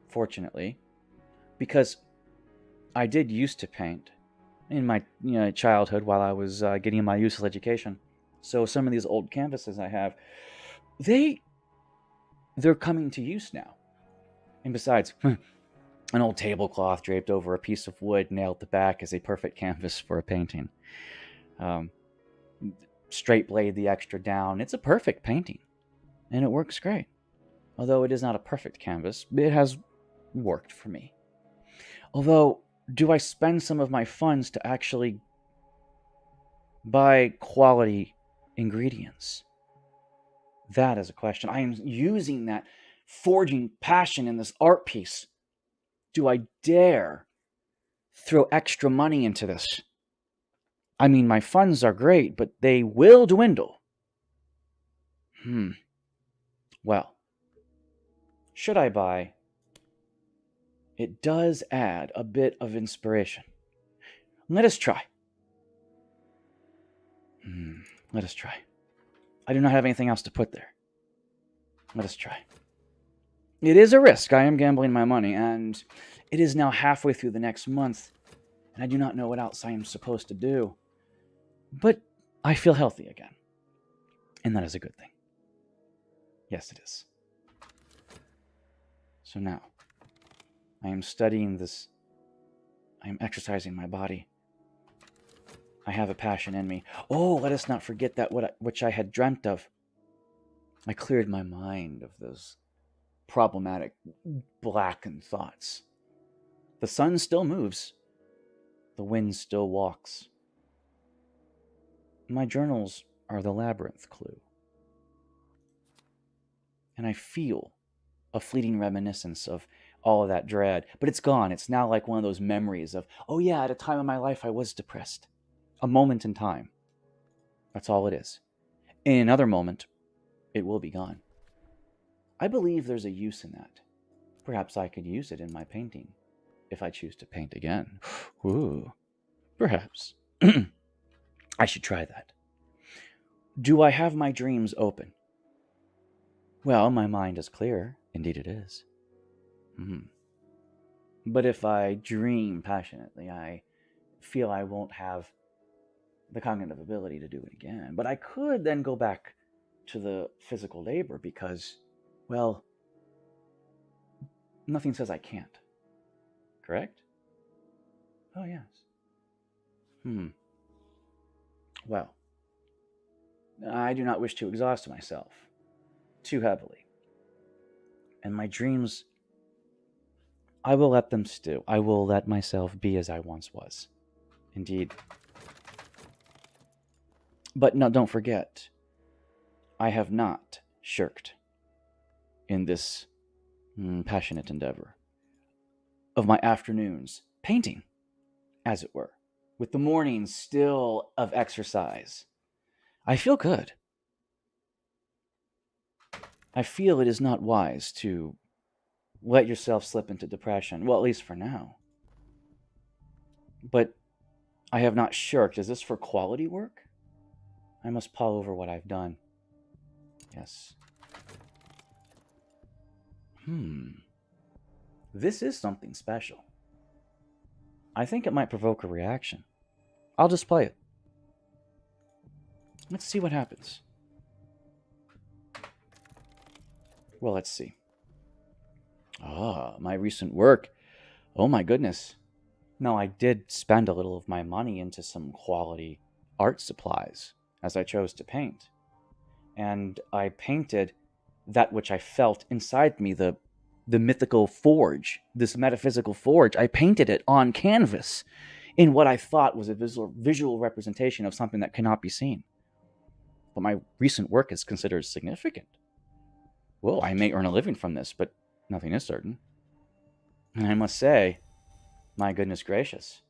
fortunately, because I did used to paint in my childhood while I was getting my useful education. So some of these old canvases I have, they they're coming to use now. And besides, an old tablecloth draped over a piece of wood nailed to the back is a perfect canvas for a painting. Um, Straight blade the extra down. It's a perfect painting, and it works great. Although it is not a perfect canvas, it has worked for me. Although, do I spend some of my funds to actually buy quality ingredients? That is a question. I am using that forging passion in this art piece. Do I dare throw extra money into this? I mean, my funds are great, but they will dwindle. Well, should I buy? It does add a bit of inspiration. Let us try. Let us try. I do not have anything else to put there. Let us try. It is a risk. I am gambling my money, and it is now halfway through the next month, and I do not know what else I am supposed to do. But I feel healthy again, and that is a good thing. Yes, it is. So now, I am studying this. I am exercising my body. I have a passion in me. Oh, let us not forget that which I had dreamt of. I cleared my mind of those problematic, blackened thoughts. The sun still moves. The wind still walks. My journals are the labyrinth clue. And I feel a fleeting reminiscence of all of that dread. But it's gone. It's now like one of those memories of, oh yeah, at a time in my life I was depressed. A moment in time. That's all it is. In another moment, it will be gone. I believe there's a use in that. Perhaps I could use it in my painting, if I choose to paint again. Ooh, perhaps. I should try that. Do I have my dreams open? Well, my mind is clear. Indeed it is. But if I dream passionately, I feel I won't have the cognitive ability to do it again. But I could then go back to the physical labor because, well, nothing says I can't. Correct? Oh, yes. Well, I do not wish to exhaust myself too heavily. And my dreams, I will let them stew. I will let myself be as I once was. Indeed. But no, don't forget, I have not shirked in this passionate endeavor of my afternoons painting, as it were, with the mornings still of exercise. I feel good. I feel it is not wise to let yourself slip into depression. Well, at least for now. But I have not shirked. Is this for quality work? I must pall over what I've done. Yes. This is something special. I think it might provoke a reaction. I'll display it. Let's see what happens. Well, let's see. My recent work. Oh my goodness. No, I did spend a little of my money into some quality art supplies as I chose to paint. And I painted that which I felt inside me, the mythical forge, this metaphysical forge. I painted it on canvas in what I thought was a visual representation of something that cannot be seen. But my recent work is considered significant. Well, I may earn a living from this, but nothing is certain. And I must say, my goodness gracious.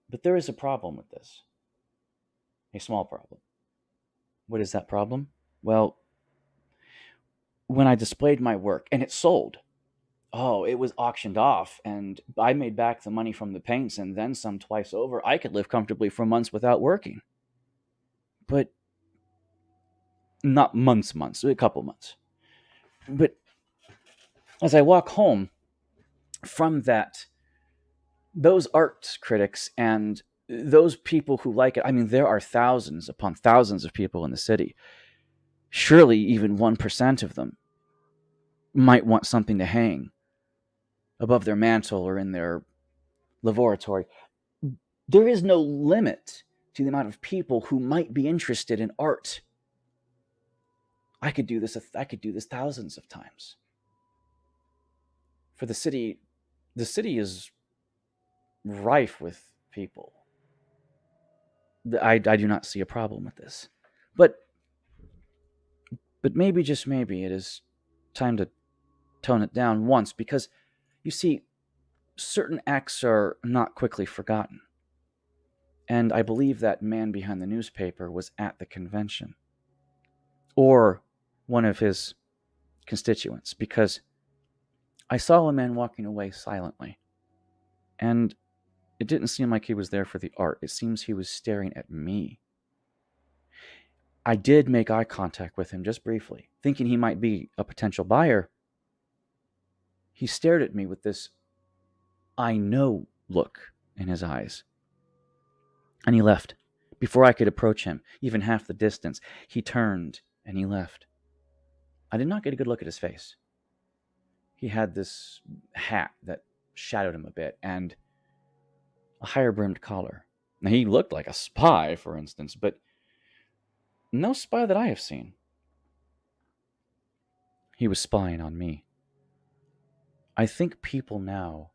But there is a problem with this. A small problem. What is that problem? Well, when I displayed my work, and it sold, Oh, it was auctioned off, and I made back the money from the paints and then some twice over. I could live comfortably for months without working. But not months, a couple months. But as I walk home from those art critics and those people who like it, I mean, there are thousands upon thousands of people in the city. Surely even 1% of them might want something to hang above their mantle or in their laboratory. There is no limit to the amount of people who might be interested in art. I could do this thousands of times. For the city is rife with people. I do not see a problem with this. But maybe, just maybe, it is time to tone it down once, because you see, certain acts are not quickly forgotten. And I believe that man behind the newspaper was at the convention, or one of his constituents, because I saw a man walking away silently, and it didn't seem like he was there for the art. It seems he was staring at me. I did make eye contact with him just briefly, thinking he might be a potential buyer. He stared at me with this I know look in his eyes, and he left. Before I could approach him, even half the distance, he turned and he left. I did not get a good look at his face. He had this hat that shadowed him a bit, and a higher brimmed collar. Now, he looked like a spy, for instance, but no spy that I have seen. He was spying on me. I think people now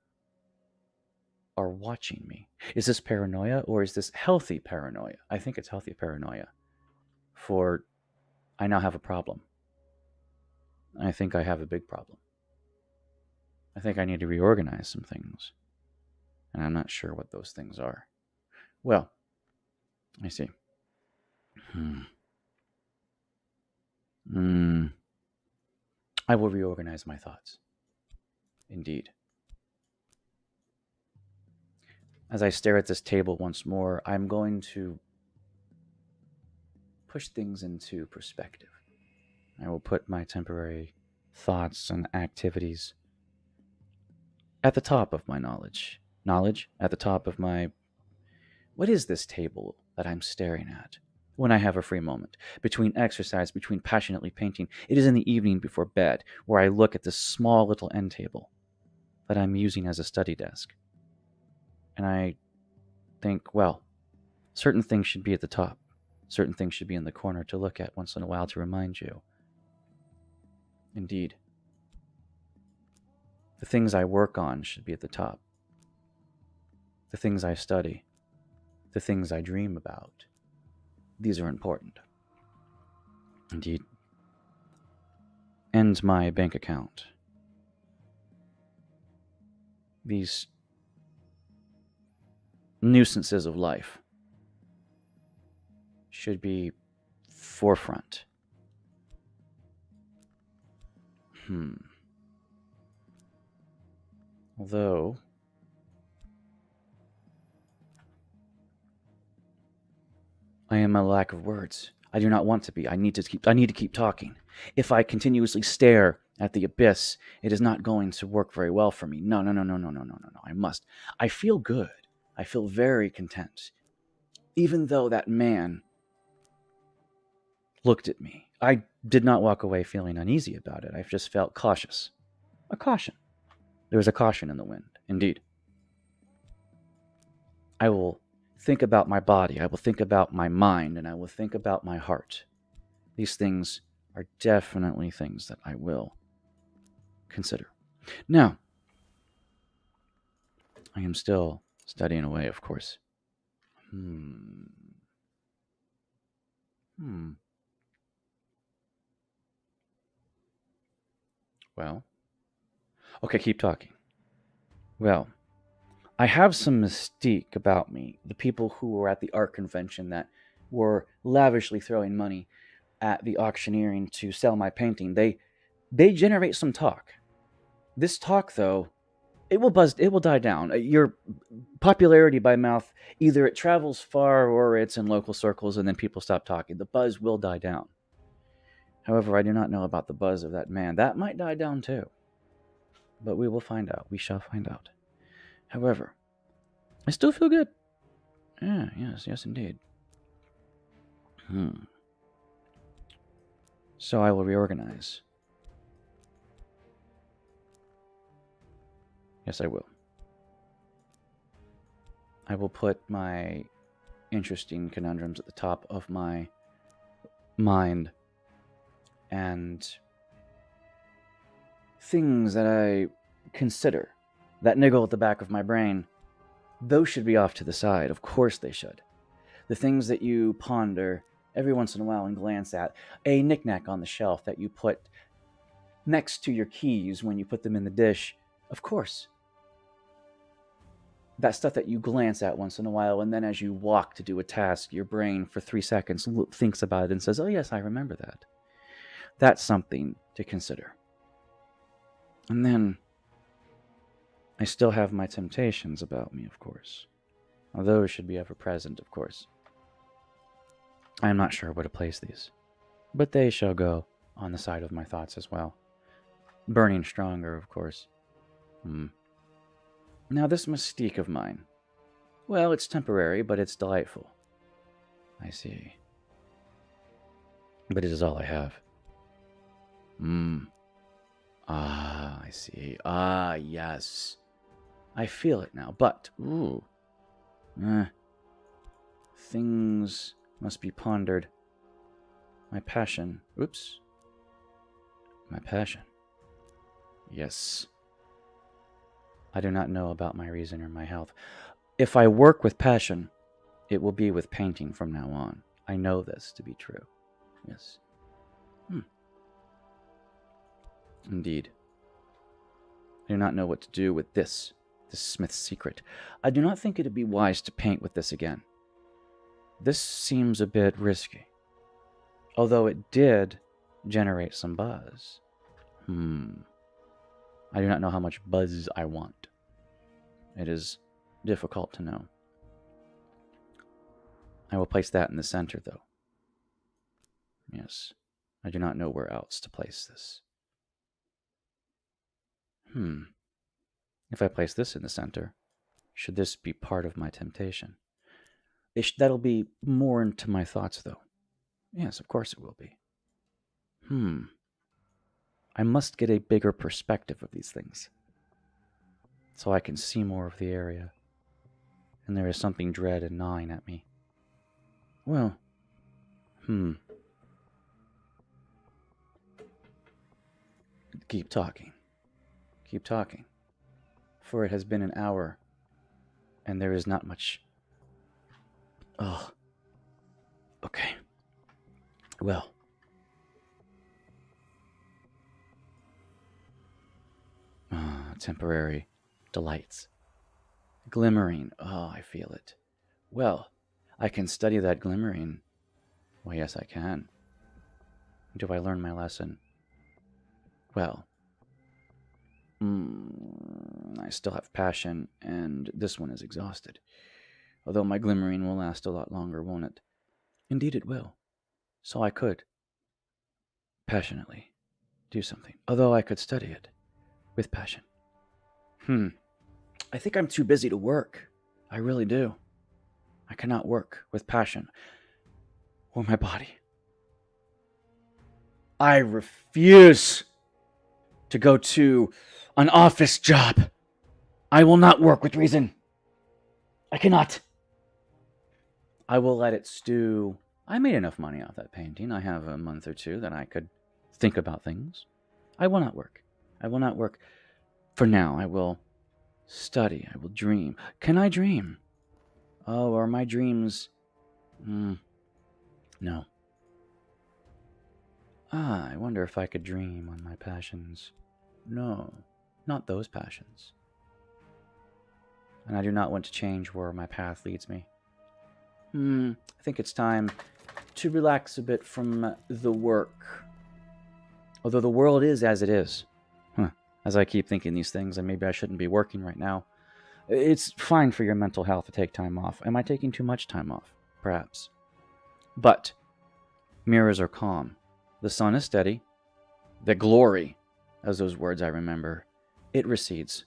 are watching me. Is this paranoia, or is this healthy paranoia? I think it's healthy paranoia. For I now have a problem. I think I have a big problem. I think I need to reorganize some things. And I'm not sure what those things are. Well, I see. I will reorganize my thoughts. Indeed. As I stare at this table once more, I'm going to push things into perspective. I will put my temporary thoughts and activities at the top of my knowledge. Knowledge at the top of my. What is this table that I'm staring at? When I have a free moment, between exercise, between passionately painting, it is in the evening before bed, where I look at this small little end table that I'm using as a study desk. And I think, well, certain things should be at the top. Certain things should be in the corner to look at once in a while to remind you. Indeed. The things I work on should be at the top. The things I study, the things I dream about, these are important. Indeed. And my bank account. These nuisances of life should be forefront. Although I am a lack of words. I do not want to be. I need to keep talking. If I continuously stare at the abyss, it is not going to work very well for me. No. I must. I feel good. I feel very content. Even though that man looked at me, I did not walk away feeling uneasy about it. I just felt cautious. A caution. There was a caution in the wind, indeed. I will think about my body, I will think about my mind, and I will think about my heart. These things are definitely things that I will consider. Now, I am still studying away, of course. Well, okay, keep talking. Well, I have some mystique about me. The people who were at the art convention that were lavishly throwing money at the auctioneering to sell my painting, they generate some talk. This talk, though, it will die down. Your popularity by mouth, either it travels far or it's in local circles and then people stop talking. The buzz will die down. However, I do not know about the buzz of that man. That might die down too. But we will find out. We shall find out. However, I still feel good. Yeah, yes, indeed. So I will reorganize. Yes, I will. I will put my interesting conundrums at the top of my mind and things that I consider, that niggle at the back of my brain, those should be off to the side. Of course they should. The things that you ponder every once in a while and glance at, a knickknack on the shelf that you put next to your keys when you put them in the dish, of course. That stuff that you glance at once in a while, and then as you walk to do a task, your brain for 3 seconds thinks about it and says, oh yes, I remember that. That's something to consider. And then I still have my temptations about me, of course. Now, those should be ever present, of course. I am not sure where to place these, but they shall go on the side of my thoughts as well. Burning stronger, of course. Now, this mystique of mine, well, it's temporary, but it's delightful. I see. But it is all I have. I see. Yes. I feel it now, but, things must be pondered. My passion. My passion. Yes. I do not know about my reason or my health. If I work with passion, it will be with painting from now on. I know this to be true. Yes. Indeed. I do not know what to do with this smith's secret. I do not think it would be wise to paint with this again. This seems a bit risky. Although it did generate some buzz. I do not know how much buzz I want. It is difficult to know. I will place that in the center, though. Yes. I do not know where else to place this. If I place this in the center, should this be part of my temptation? That'll be more into my thoughts, though. Yes, of course it will be. I must get a bigger perspective of these things, so I can see more of the area. And there is something dread and gnawing at me. Well, Keep talking. Keep talking. For it has been an hour, and there is not much. Okay. Well. Temporary delights. Glimmering. I feel it. Well, I can study that glimmering. Well, yes, I can. Do I learn my lesson? Well, I still have passion, and this one is exhausted. Although my glimmering will last a lot longer, won't it? Indeed it will. So I could, passionately, do something. Although I could study it, with passion. I think I'm too busy to work. I really do. I cannot work with passion, or my body. I refuse to go to an office job. I will not work with reason. I cannot. I will let it stew. I made enough money off that painting. I have a month or two that I could think about things. I will not work. I will not work. For now, I will study. I will dream. Can I dream? Oh, are my dreams... No. I wonder if I could dream on my passions. No, not those passions. And I do not want to change where my path leads me. I think it's time to relax a bit from the work. Although the world is as it is. as I keep thinking these things, and maybe I shouldn't be working right now. It's fine for your mental health to take time off. Am I taking too much time off? Perhaps. But mirrors are calm. The sun is steady. The glory, as those words I remember, it recedes.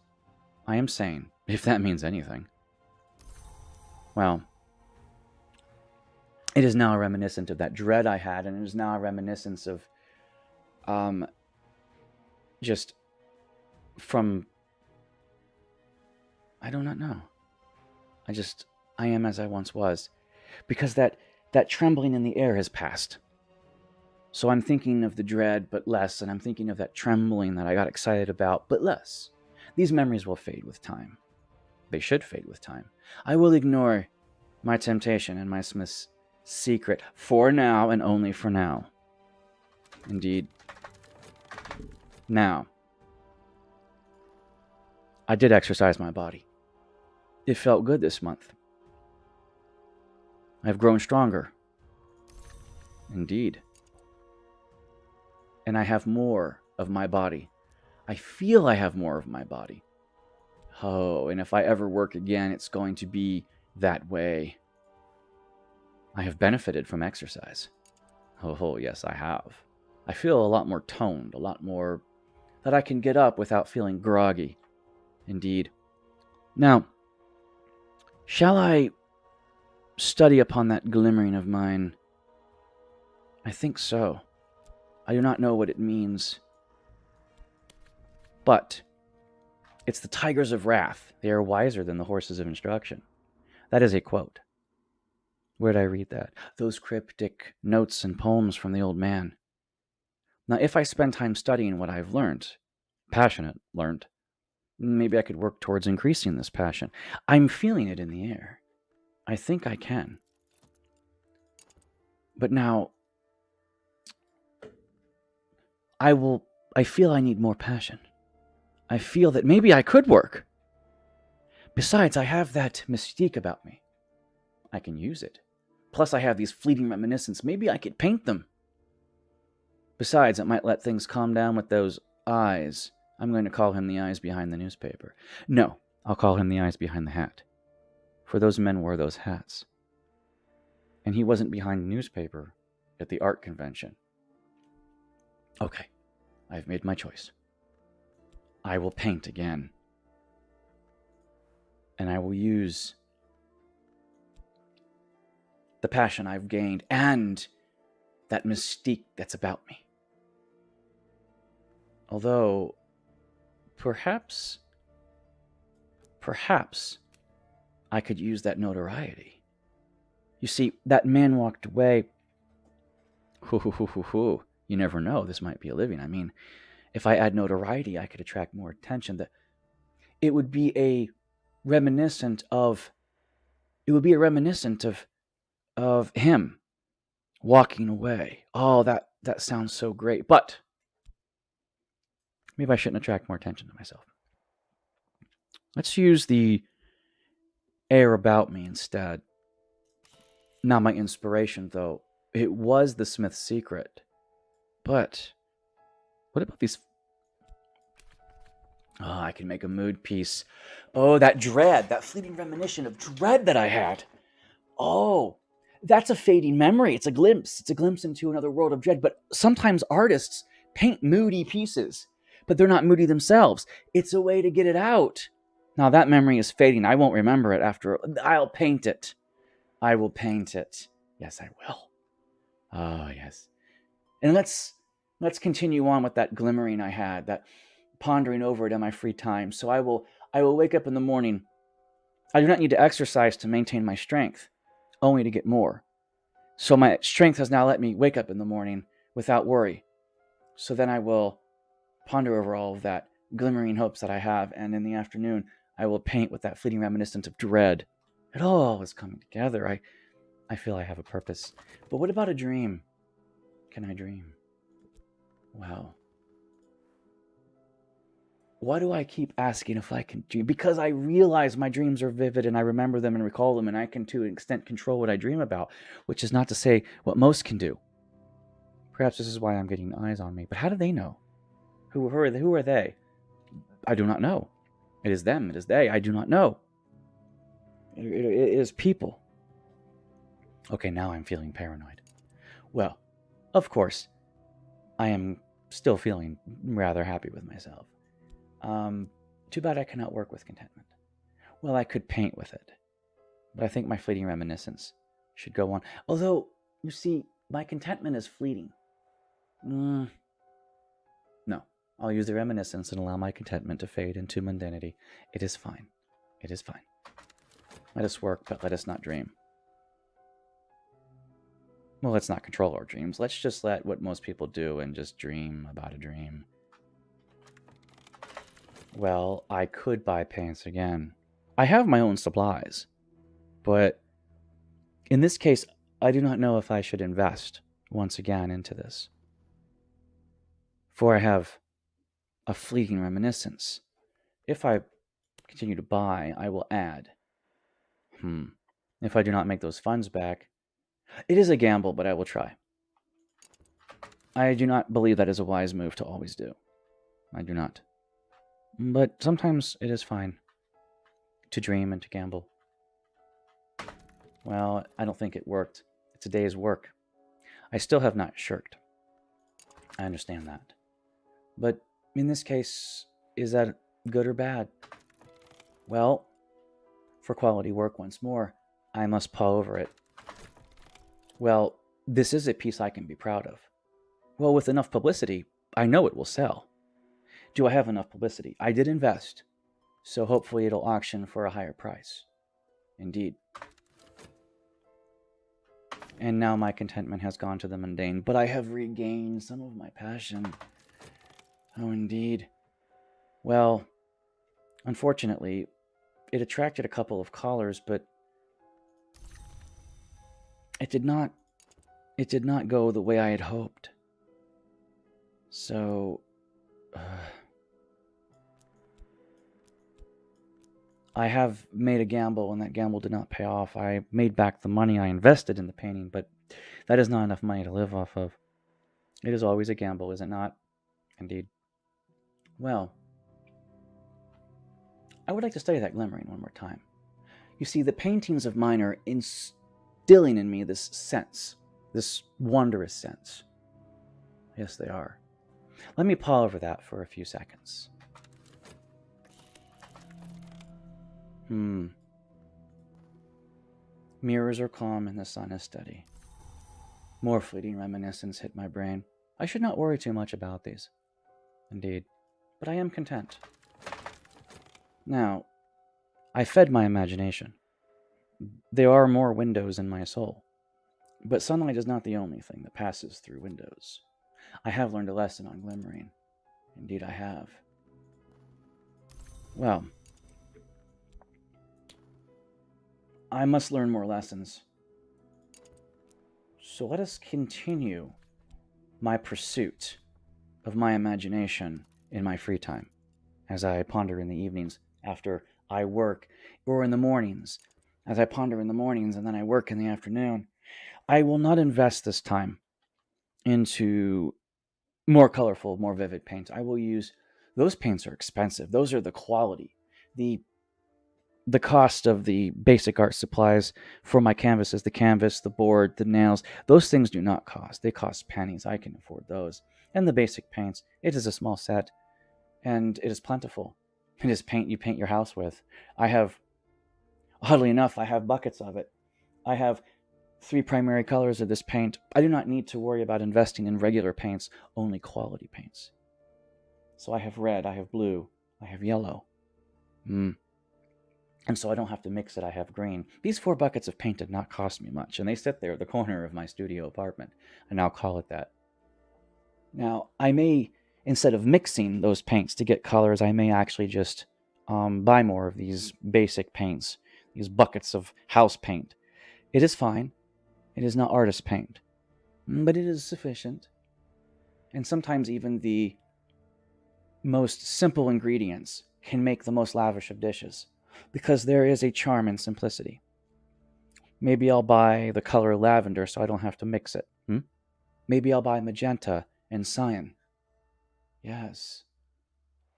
I am sane, if that means anything. Well, it is now reminiscent of that dread I had, and it is now a reminiscence of just from, I do not know. I am as I once was. Because that trembling in the air has passed. So I'm thinking of the dread, but less, and I'm thinking of that trembling that I got excited about, but less. These memories will fade with time. They should fade with time. I will ignore my temptation and my Smith's secret for now and only for now. Indeed. Now, I did exercise my body. It felt good this month. I've grown stronger. Indeed. And I have more of my body. I feel I have more of my body. Oh, and if I ever work again, it's going to be that way. I have benefited from exercise. Oh, yes, I have. I feel a lot more toned, a lot more that I can get up without feeling groggy. Indeed. Now, shall I study upon that glimmering of mine? I think so. I do not know what it means. But it's the tigers of wrath. They are wiser than the horses of instruction. That is a quote. Where did I read that? Those cryptic notes and poems from the old man. Now, if I spend time studying what I've learned, maybe I could work towards increasing this passion. I'm feeling it in the air. I think I can. But now, I feel I need more passion. I feel that maybe I could work. Besides, I have that mystique about me. I can use it. Plus, I have these fleeting reminiscences. Maybe I could paint them. Besides, it might let things calm down with those eyes. I'm going to call him the eyes behind the newspaper. No, I'll call him the eyes behind the hat. For those men wore those hats. And he wasn't behind the newspaper at the art convention. Okay, I've made my choice. I will paint again. And I will use the passion I've gained and that mystique that's about me. Although, perhaps I could use that notoriety. You see, that man walked away. You never know. This might be a living. I mean, if I add notoriety, I could attract more attention. It would be a reminiscent of him walking away. Oh, that sounds so great. But maybe I shouldn't attract more attention to myself. Let's use the air about me instead. Now, my inspiration, though, it was the Smith's secret. But what about these? Oh, I can make a mood piece. Oh, that dread, that fleeting reminiscence of dread that I had. Oh, that's a fading memory. It's a glimpse. It's a glimpse into another world of dread. But sometimes artists paint moody pieces, but they're not moody themselves. It's a way to get it out. Now, that memory is fading. I won't remember it after. I'll paint it. I will paint it. Yes, I will. Oh, yes. And let's continue on with that glimmering I had, that pondering over it in my free time. So I will wake up in the morning. I do not need to exercise to maintain my strength, only to get more. So my strength has now let me wake up in the morning without worry. So then I will ponder over all of that glimmering hopes that I have, and in the afternoon I will paint with that fleeting reminiscence of dread. It all is coming together. I feel I have a purpose. But what about a dream? Can I dream? Well, why do I keep asking if I can dream? Because I realize my dreams are vivid and I remember them and recall them, and I can to an extent control what I dream about, which is not to say what most can do. Perhaps this is why I'm getting eyes on me. But how do they know? Who are they? I do not know. It is them, it is they, I do not know. It is people. Okay, now I'm feeling paranoid. Well, of course, I am still feeling rather happy with myself. Too bad I cannot work with contentment. Well, I could paint with it, but I think my fleeting reminiscence should go on. Although, you see, my contentment is fleeting. No, I'll use the reminiscence and allow my contentment to fade into mundanity. It is fine. It is fine. Let us work, but let us not dream. Well, let's not control our dreams. Let's just let what most people do and just dream about a dream. Well, I could buy paints again. I have my own supplies. But in this case, I do not know if I should invest once again into this. For I have a fleeting reminiscence. If I continue to buy, I will add. If I do not make those funds back, it is a gamble, but I will try. I do not believe that is a wise move to always do. I do not. But sometimes it is fine to dream and to gamble. Well, I don't think it worked. It's a day's work. I still have not shirked. I understand that. But in this case, is that good or bad? Well, for quality work once more, I must paw over it. Well, this is a piece I can be proud of. Well, with enough publicity, I know it will sell. Do I have enough publicity? I did invest, so hopefully it'll auction for a higher price. Indeed. And now my contentment has gone to the mundane, but I have regained some of my passion. Oh, indeed. Well, unfortunately, it attracted a couple of callers, but it did not go the way I had hoped. So, I have made a gamble, and that gamble did not pay off. I made back the money I invested in the painting, but that is not enough money to live off of. It is always a gamble, is it not? Indeed. Well, I would like to study that glimmering one more time. You see, the paintings of mine are instilling in me this sense, this wondrous sense. Yes, they are. Let me paw over that for a few seconds. Mirrors are calm and the sun is steady. More fleeting reminiscence hit my brain. I should not worry too much about these. Indeed. But I am content. Now, I fed my imagination. There are more windows in my soul. But sunlight is not the only thing that passes through windows. I have learned a lesson on glimmering. Indeed, I have. Well, I must learn more lessons. So let us continue my pursuit of my imagination in my free time, as I ponder in the evenings after I work, or in the mornings, as I ponder in the mornings and then I work in the afternoon. I will not invest this time into more colorful, more vivid paints. I will use, those paints are expensive. Those are the quality. The cost of the basic art supplies for my canvases, the canvas, the board, the nails, those things do not cost. They cost pennies. I can afford those. And the basic paints, it is a small set, and it is plentiful. It is paint you paint your house with. Oddly enough, I have buckets of it. I have 3 primary colors of this paint. I do not need to worry about investing in regular paints, only quality paints. So I have red, I have blue, I have yellow. And so I don't have to mix it, I have green. These 4 buckets of paint did not cost me much, and they sit there at the corner of my studio apartment, and I'll call it that. Now, I may, instead of mixing those paints to get colors, I may actually just buy more of these basic paints, these buckets of house paint. It is fine. It is not artist paint, but it is sufficient. And sometimes even the most simple ingredients can make the most lavish of dishes, because there is a charm in simplicity. Maybe I'll buy the color lavender so I don't have to mix it. Maybe I'll buy magenta and cyan. Yes.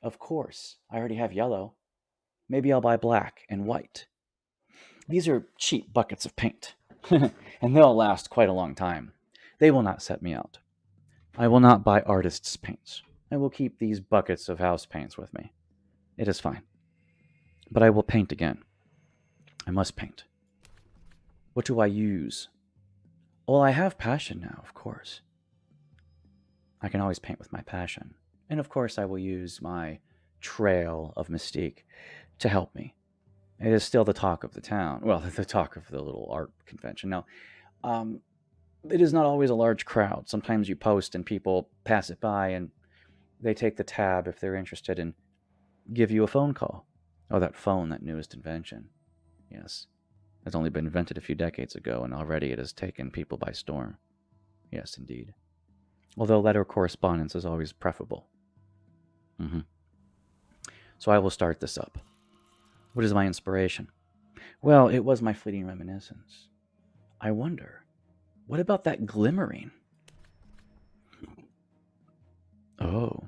Of course, I already have yellow. Maybe I'll buy black and white. These are cheap buckets of paint, and they'll last quite a long time. They will not set me out. I will not buy artists' paints. I will keep these buckets of house paints with me. It is fine. But I will paint again. I must paint. What do I use? Well, I have passion now, of course. I can always paint with my passion. And of course, I will use my trail of mystique to help me. It is still the talk of the town. Well, the talk of the little art convention. Now, it is not always a large crowd. Sometimes you post and people pass it by and they take the tab if they're interested and give you a phone call. Oh, that phone, that newest invention. Yes. It's only been invented a few decades ago, and already it has taken people by storm. Yes, indeed. Although letter correspondence is always preferable. So I will start this up. What is my inspiration? Well, it was my fleeting reminiscence. I wonder, what about that glimmering? Oh,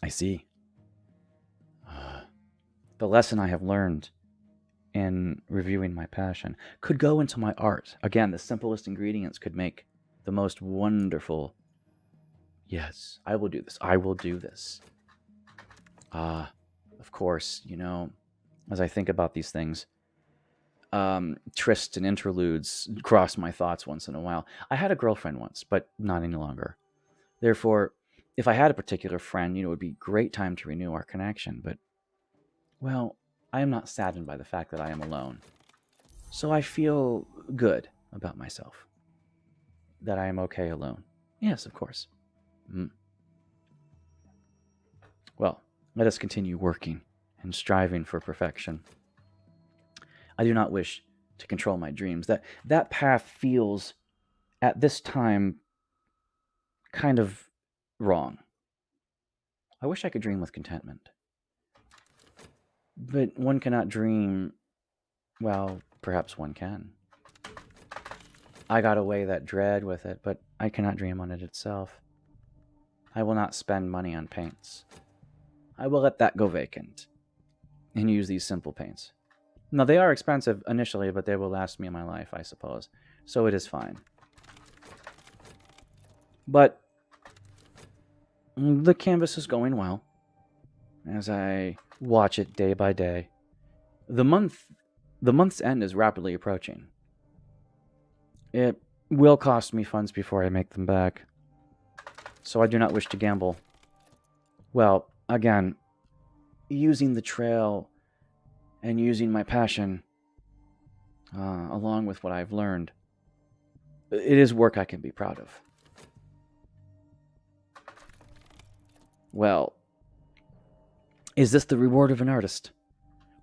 I see. The lesson I have learned in reviewing my passion could go into my art. Again, the simplest ingredients could make the most wonderful. Yes, I will do this. I will do this. Of course, as I think about these things, trysts and interludes cross my thoughts once in a while. I had a girlfriend once, but not any longer. Therefore, if I had a particular friend, it would be a great time to renew our connection. But, well, I am not saddened by the fact that I am alone. So I feel good about myself. That I am okay alone. Yes, of course. Well, let us continue working and striving for perfection. I do not wish to control my dreams. That path feels, at this time, kind of wrong. I wish I could dream with contentment. But one cannot dream. Well, perhaps one can. I got away that dread with it, but I cannot dream on it itself. I will not spend money on paints. I will let that go vacant and use these simple paints. Now, they are expensive initially, but they will last me my life, I suppose. So it is fine. But the canvas is going well as I watch it day by day. The month's end is rapidly approaching. It will cost me funds before I make them back. So I do not wish to gamble. Well, again, using the trail and using my passion, along with what I've learned, it is work I can be proud of. Well, is this the reward of an artist?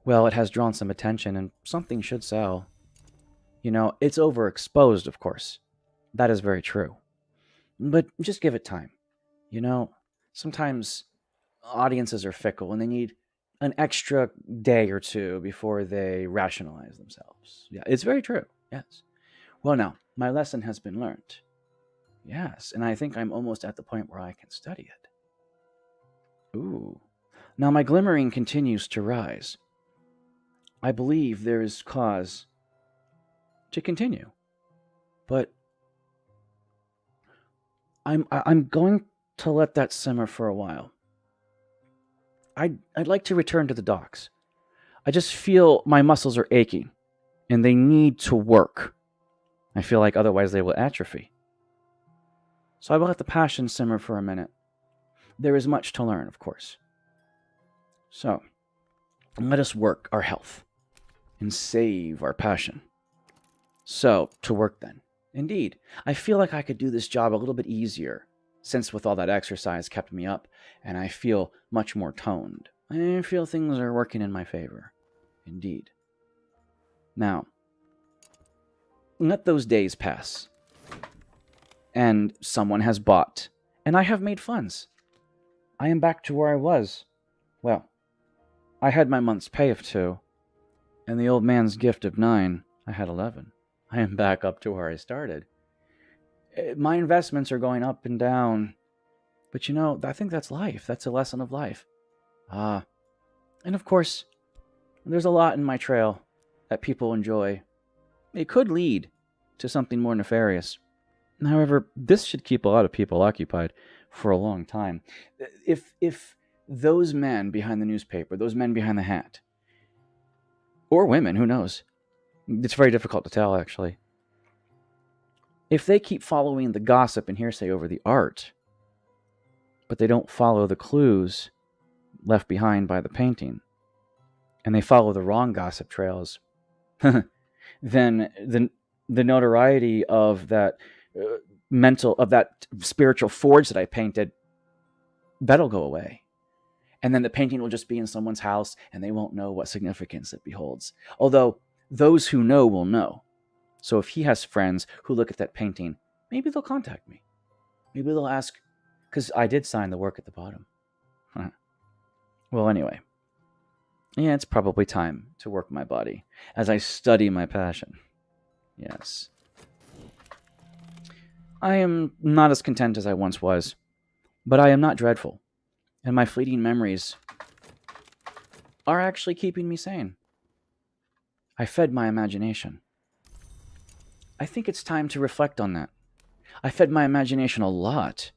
Well, it has drawn some attention and something should sell. It's overexposed, of course. That is very true. But just give it time. Sometimes audiences are fickle and they need an extra day or two before they rationalize themselves. Yeah, it's very true. Yes. Well, now, my lesson has been learned. Yes, and I think I'm almost at the point where I can study it. Ooh. Now my glimmering continues to rise. I believe there is cause to continue. But I'm going to let that simmer for a while. I'd like to return to the docks. I just feel my muscles are aching, and they need to work. I feel like otherwise they will atrophy. So I will let the passion simmer for a minute. There is much to learn, of course. So, let us work our health and save our passion. So, to work then. Indeed, I feel like I could do this job a little bit easier, since with all that exercise kept me up, and I feel much more toned. I feel things are working in my favor. Indeed. Now, let those days pass. And someone has bought, and I have made funds. I am back to where I was. Well, I had my month's pay of 2, and the old man's gift of 9. I had 11. I am back up to where I started. My investments are going up and down. But I think that's life. That's a lesson of life. Ah, and of course, there's a lot in my trail that people enjoy. It could lead to something more nefarious. However, this should keep a lot of people occupied for a long time. If those men behind the newspaper, those men behind the hat, or women, who knows? It's very difficult to tell, actually. If they keep following the gossip and hearsay over the art, but they don't follow the clues left behind by the painting, and they follow the wrong gossip trails, then the notoriety of that of that spiritual forge that I painted, that'll go away. And then the painting will just be in someone's house and they won't know what significance it beholds. Although those who know will know. So if he has friends who look at that painting, maybe they'll contact me. Maybe they'll ask, because I did sign the work at the bottom. Well, anyway. Yeah, it's probably time to work my body as I study my passion. Yes. I am not as content as I once was, but I am not dreadful, and my fleeting memories are actually keeping me sane. I fed my imagination. I think it's time to reflect on that. I fed my imagination a lot.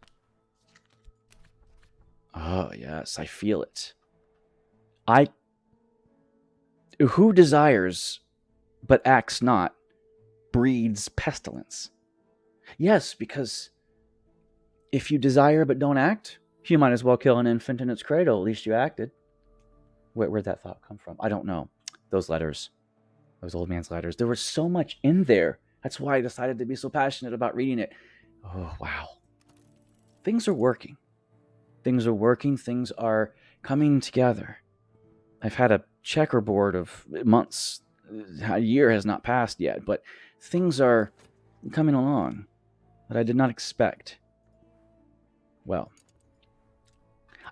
Oh, yes, I feel it. Who desires but acts not breeds pestilence. Yes, because if you desire but don't act, you might as well kill an infant in its cradle. At least you acted. Where'd that thought come from? I don't know. Those letters. Those old man's letters. There was so much in there. That's why I decided to be so passionate about reading it. Oh, wow. Things are working. Things are working. Things are coming together. I've had a checkerboard of months. A year has not passed yet, but things are coming along that I did not expect. Well,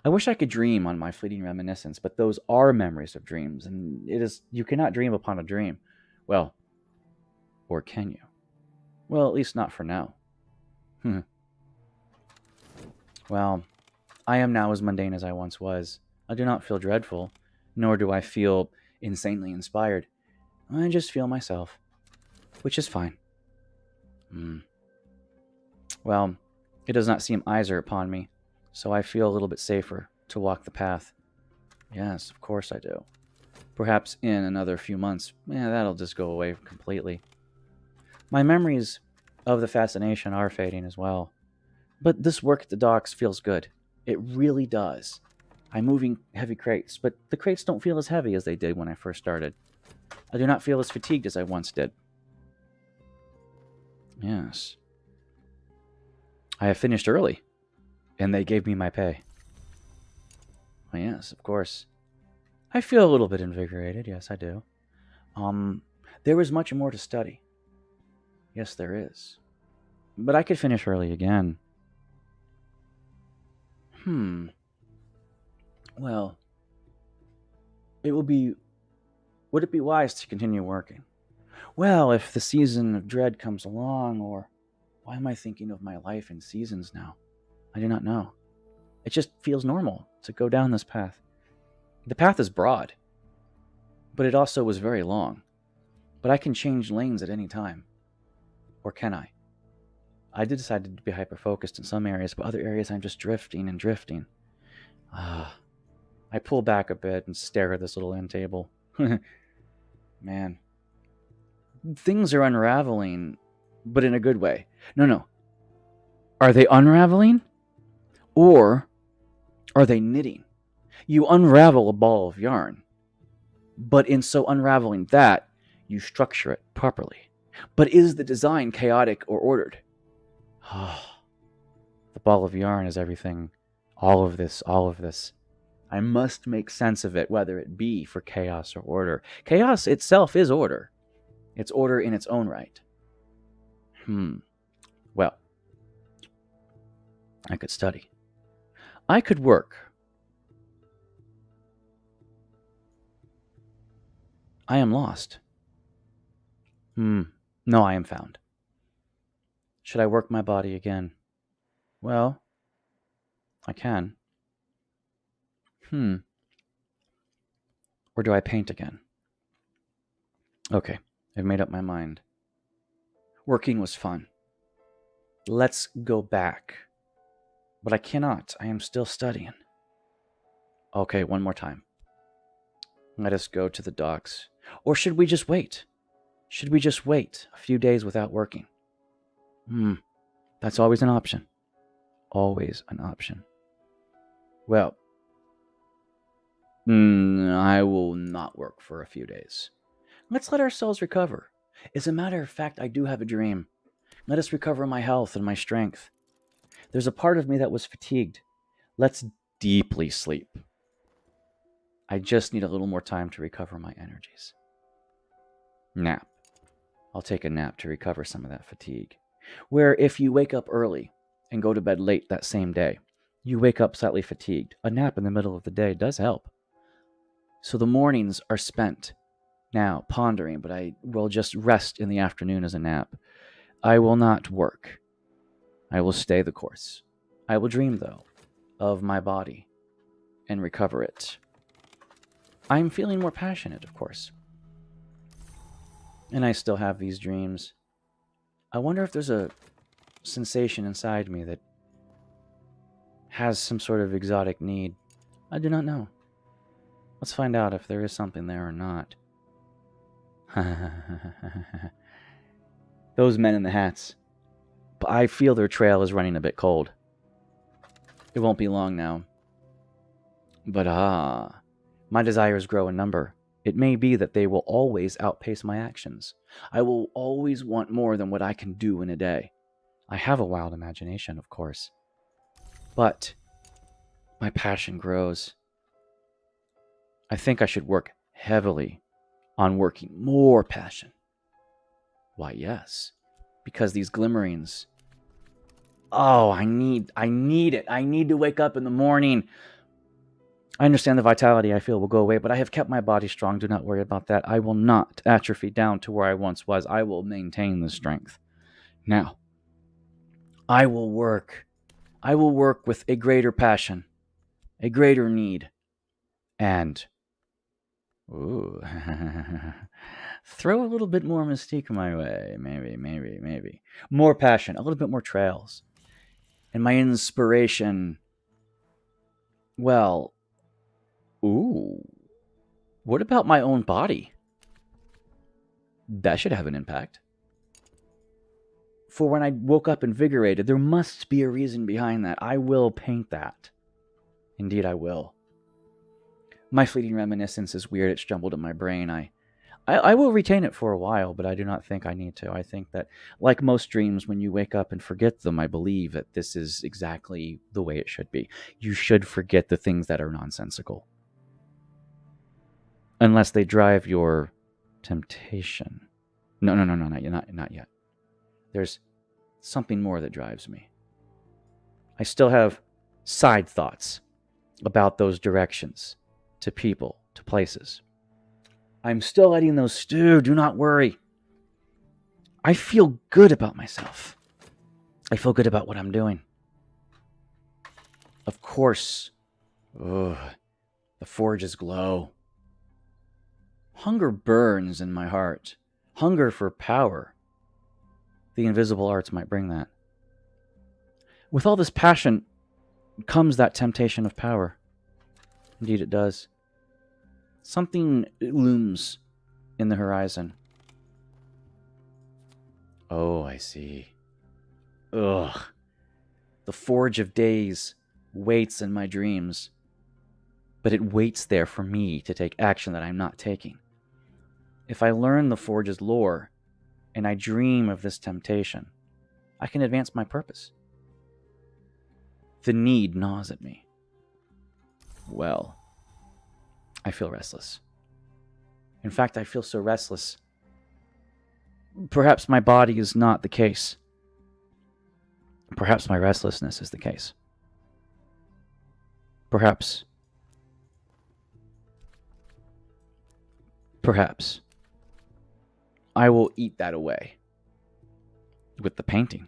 I wish I could dream on my fleeting reminiscence, but those are memories of dreams, and you cannot dream upon a dream. Well, or can you? Well, at least not for now. Well, I am now as mundane as I once was. I do not feel dreadful, nor do I feel insanely inspired. I just feel myself, which is fine. Well, it does not seem eyes are upon me, so I feel a little bit safer to walk the path. Yes, of course I do. Perhaps in another few months, that'll just go away completely. My memories of the fascination are fading as well. But this work at the docks feels good. It really does. I'm moving heavy crates, but the crates don't feel as heavy as they did when I first started. I do not feel as fatigued as I once did. Yes. I have finished early, and they gave me my pay. Well, yes, of course. I feel a little bit invigorated, yes, I do. There is much more to study. Yes, there is. But I could finish early again. Well, would it be wise to continue working? Well, if the season of dread comes along, or why am I thinking of my life in seasons now? I do not know. It just feels normal to go down this path. The path is broad, but it also was very long. But I can change lanes at any time. Or can I? I did decide to be hyper-focused in some areas, but other areas I'm just drifting and drifting. I pull back a bit and stare at this little end table. Man. Things are unraveling, but in a good way. No. Are they unraveling? Or are they knitting? You unravel a ball of yarn, but in so unraveling that, you structure it properly. But is the design chaotic or ordered? The ball of yarn is everything. All of this. I must make sense of it, whether it be for chaos or order. Chaos itself is order. It's order in its own right. Well, I could study. I could work. I am lost. No, I am found. Should I work my body again? Well, I can. Or do I paint again? Okay, I've made up my mind. Working was fun. Let's go back. But I cannot. I am still studying. Okay, one more time. Let us go to the docks. Or should we just wait? Should we just wait a few days without working? That's always an option. Always an option. Well, I will not work for a few days. Let's let ourselves recover. As a matter of fact, I do have a dream. Let us recover my health and my strength. There's a part of me that was fatigued. Let's deeply sleep. I just need a little more time to recover my energies. Nap. I'll take a nap to recover some of that fatigue. Where if you wake up early and go to bed late that same day, you wake up slightly fatigued. A nap in the middle of the day does help. So the mornings are spent now pondering, but I will just rest in the afternoon as a nap. I will not work. I will stay the course. I will dream, though, of my body and recover it. I'm feeling more passionate, of course. And I still have these dreams. I wonder if there's a sensation inside me that has some sort of exotic need. I do not know. Let's find out if there is something there or not. Those men in the hats. But I feel their trail is running a bit cold. It won't be long now. But my desires grow in number. It may be that they will always outpace my actions. I will always want more than what I can do in a day. I have a wild imagination, of course. But my passion grows. I think I should work heavily on working more passion. Why, yes. Because these glimmerings... Oh, I need it. I need to wake up in the morning. I understand the vitality I feel will go away, but I have kept my body strong. Do not worry about that. I will not atrophy down to where I once was. I will maintain the strength. Now, I will work. I will work with a greater passion, a greater need, and throw a little bit more mystique my way. Maybe. More passion, a little bit more trails. And my inspiration, well, what about my own body? That should have an impact. For when I woke up invigorated, there must be a reason behind that. I will paint that. Indeed, I will. My fleeting reminiscence is weird. It's jumbled in my brain. I will retain it for a while, but I do not think I need to. I think that, like most dreams, when you wake up and forget them, I believe that this is exactly the way it should be. You should forget the things that are nonsensical. Unless they drive your temptation. No, not yet. There's something more that drives me. I still have side thoughts about those directions to people, to places. I'm still letting those stew. Do not worry. I feel good about myself. I feel good about what I'm doing. Of course, the forges glow. Hunger burns in my heart. Hunger for power. The invisible arts might bring that. With all this passion comes that temptation of power. Indeed it does. Something looms in the horizon. Oh, I see. Ugh. The forge of days waits in my dreams. But it waits there for me to take action that I'm not taking. If I learn the forge's lore, and I dream of this temptation, I can advance my purpose. The need gnaws at me. Well, I feel restless. In fact, I feel so restless. Perhaps my body is not the case. Perhaps my restlessness is the case. Perhaps I will eat that away with the painting.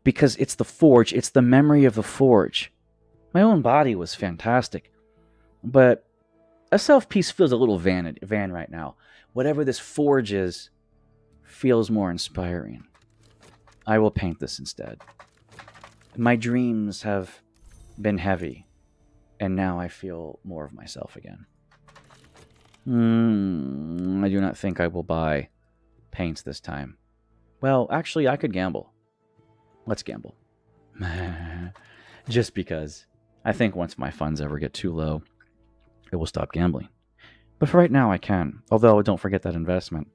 Because it's the forge, it's the memory of the forge My own body was fantastic, but a self-piece feels a little van right now. Whatever this forge is feels more inspiring. I will paint this instead. My dreams have been heavy, and now I feel more of myself again. I do not think I will buy paints this time. Well, actually, I could gamble. Let's gamble. Just because. I think once my funds ever get too low, it will stop gambling. But for right now, I can. Although, don't forget that investment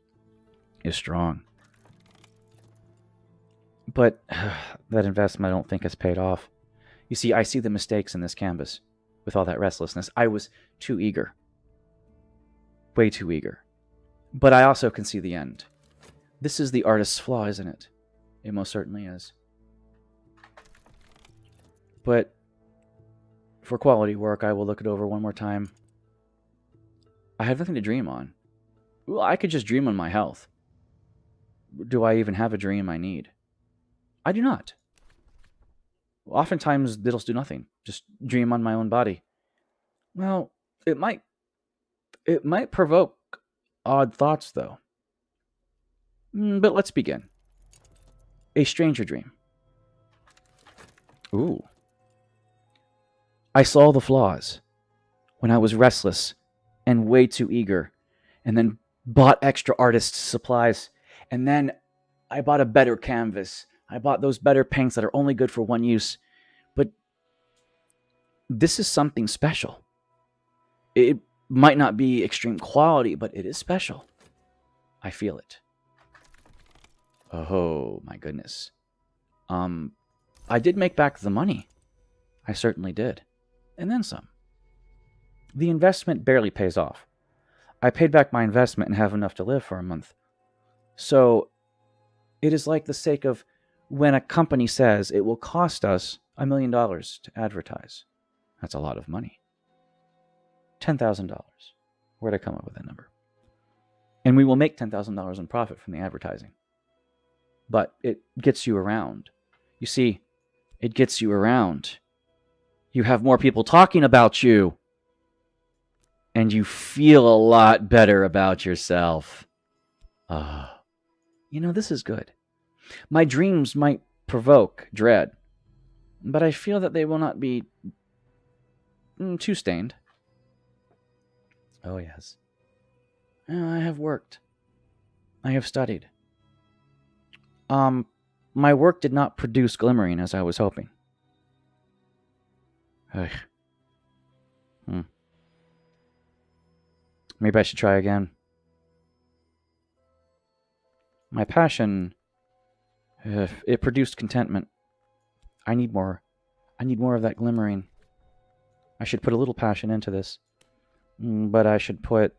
is strong. But that investment I don't think has paid off. You see, I see the mistakes in this canvas with all that restlessness. I was too eager. Way too eager. But I also can see the end. This is the artist's flaw, isn't it? It most certainly is. But for quality work, I will look it over one more time. I have nothing to dream on. Well, I could just dream on my health. Do I even have a dream I need? I do not. Oftentimes, diddles do nothing. Just dream on my own body. Well, it might provoke odd thoughts, though. But let's begin. A stranger dream. Ooh. I saw the flaws when I was restless and way too eager, and then bought extra artist supplies, and then I bought a better canvas. I bought those better paints that are only good for one use. But this is something special. It might not be extreme quality, but it is special. I feel it. Oh, my goodness. I did make back the money. I certainly did. And then some. The investment barely pays off. I paid back my investment and have enough to live for a month. So, it is like the sake of when a company says it will cost us $1 million to advertise. That's a lot of money. $10,000. Where'd I come up with that number? And we will make $10,000 in profit from the advertising. But it gets you around. You see, it gets you around. You have more people talking about you. And you feel a lot better about yourself. This is good. My dreams might provoke dread, but I feel that they will not be too stained. Oh, yes. I have worked. I have studied. My work did not produce glimmering as I was hoping. Maybe I should try again. My passion, it produced contentment. I need more. I need more of that glimmering. I should put a little passion into this. But I should put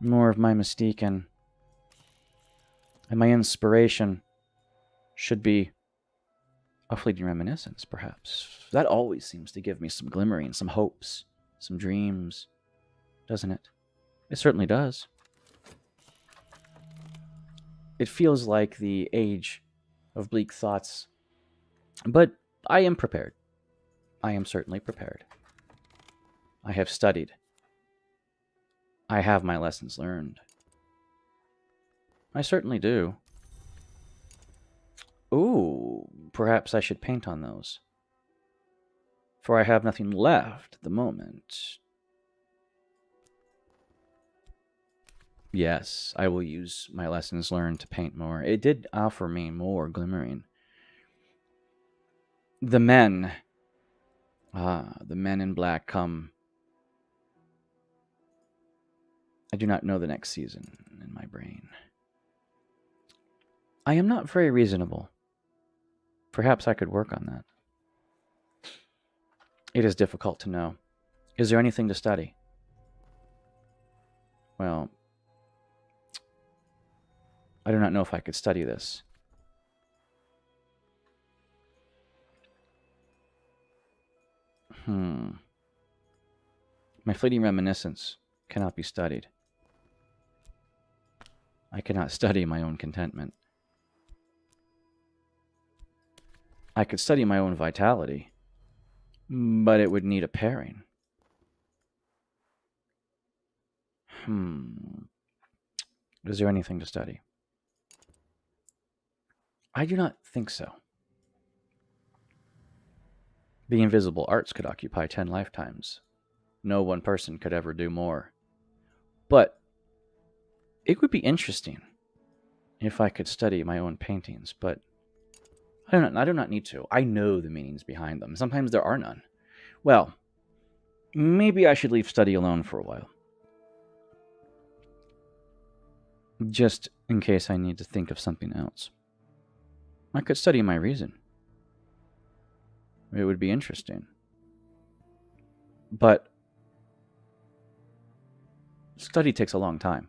more of my mystique in. And my inspiration should be a fleeting reminiscence, perhaps. That always seems to give me some glimmering, some hopes, some dreams. Doesn't it? It certainly does. It feels like the age of bleak thoughts. But I am prepared. I am certainly prepared. I have studied. I have my lessons learned. I certainly do. Ooh, perhaps I should paint on those. For I have nothing left at the moment. Yes, I will use my lessons learned to paint more. It did offer me more glimmering. The men in black come. I do not know the next season in my brain. I am not very reasonable. Perhaps I could work on that. It is difficult to know. Is there anything to study? Well, I do not know if I could study this. My fleeting reminiscence cannot be studied. I cannot study my own contentment. I could study my own vitality. But it would need a pairing. Is there anything to study? I do not think so. The invisible arts could occupy 10 lifetimes. No one person could ever do more. But it would be interesting if I could study my own paintings, but I do not need to. I know the meanings behind them. Sometimes there are none. Well, maybe I should leave study alone for a while. Just in case I need to think of something else. I could study my reason. It would be interesting. But study takes a long time.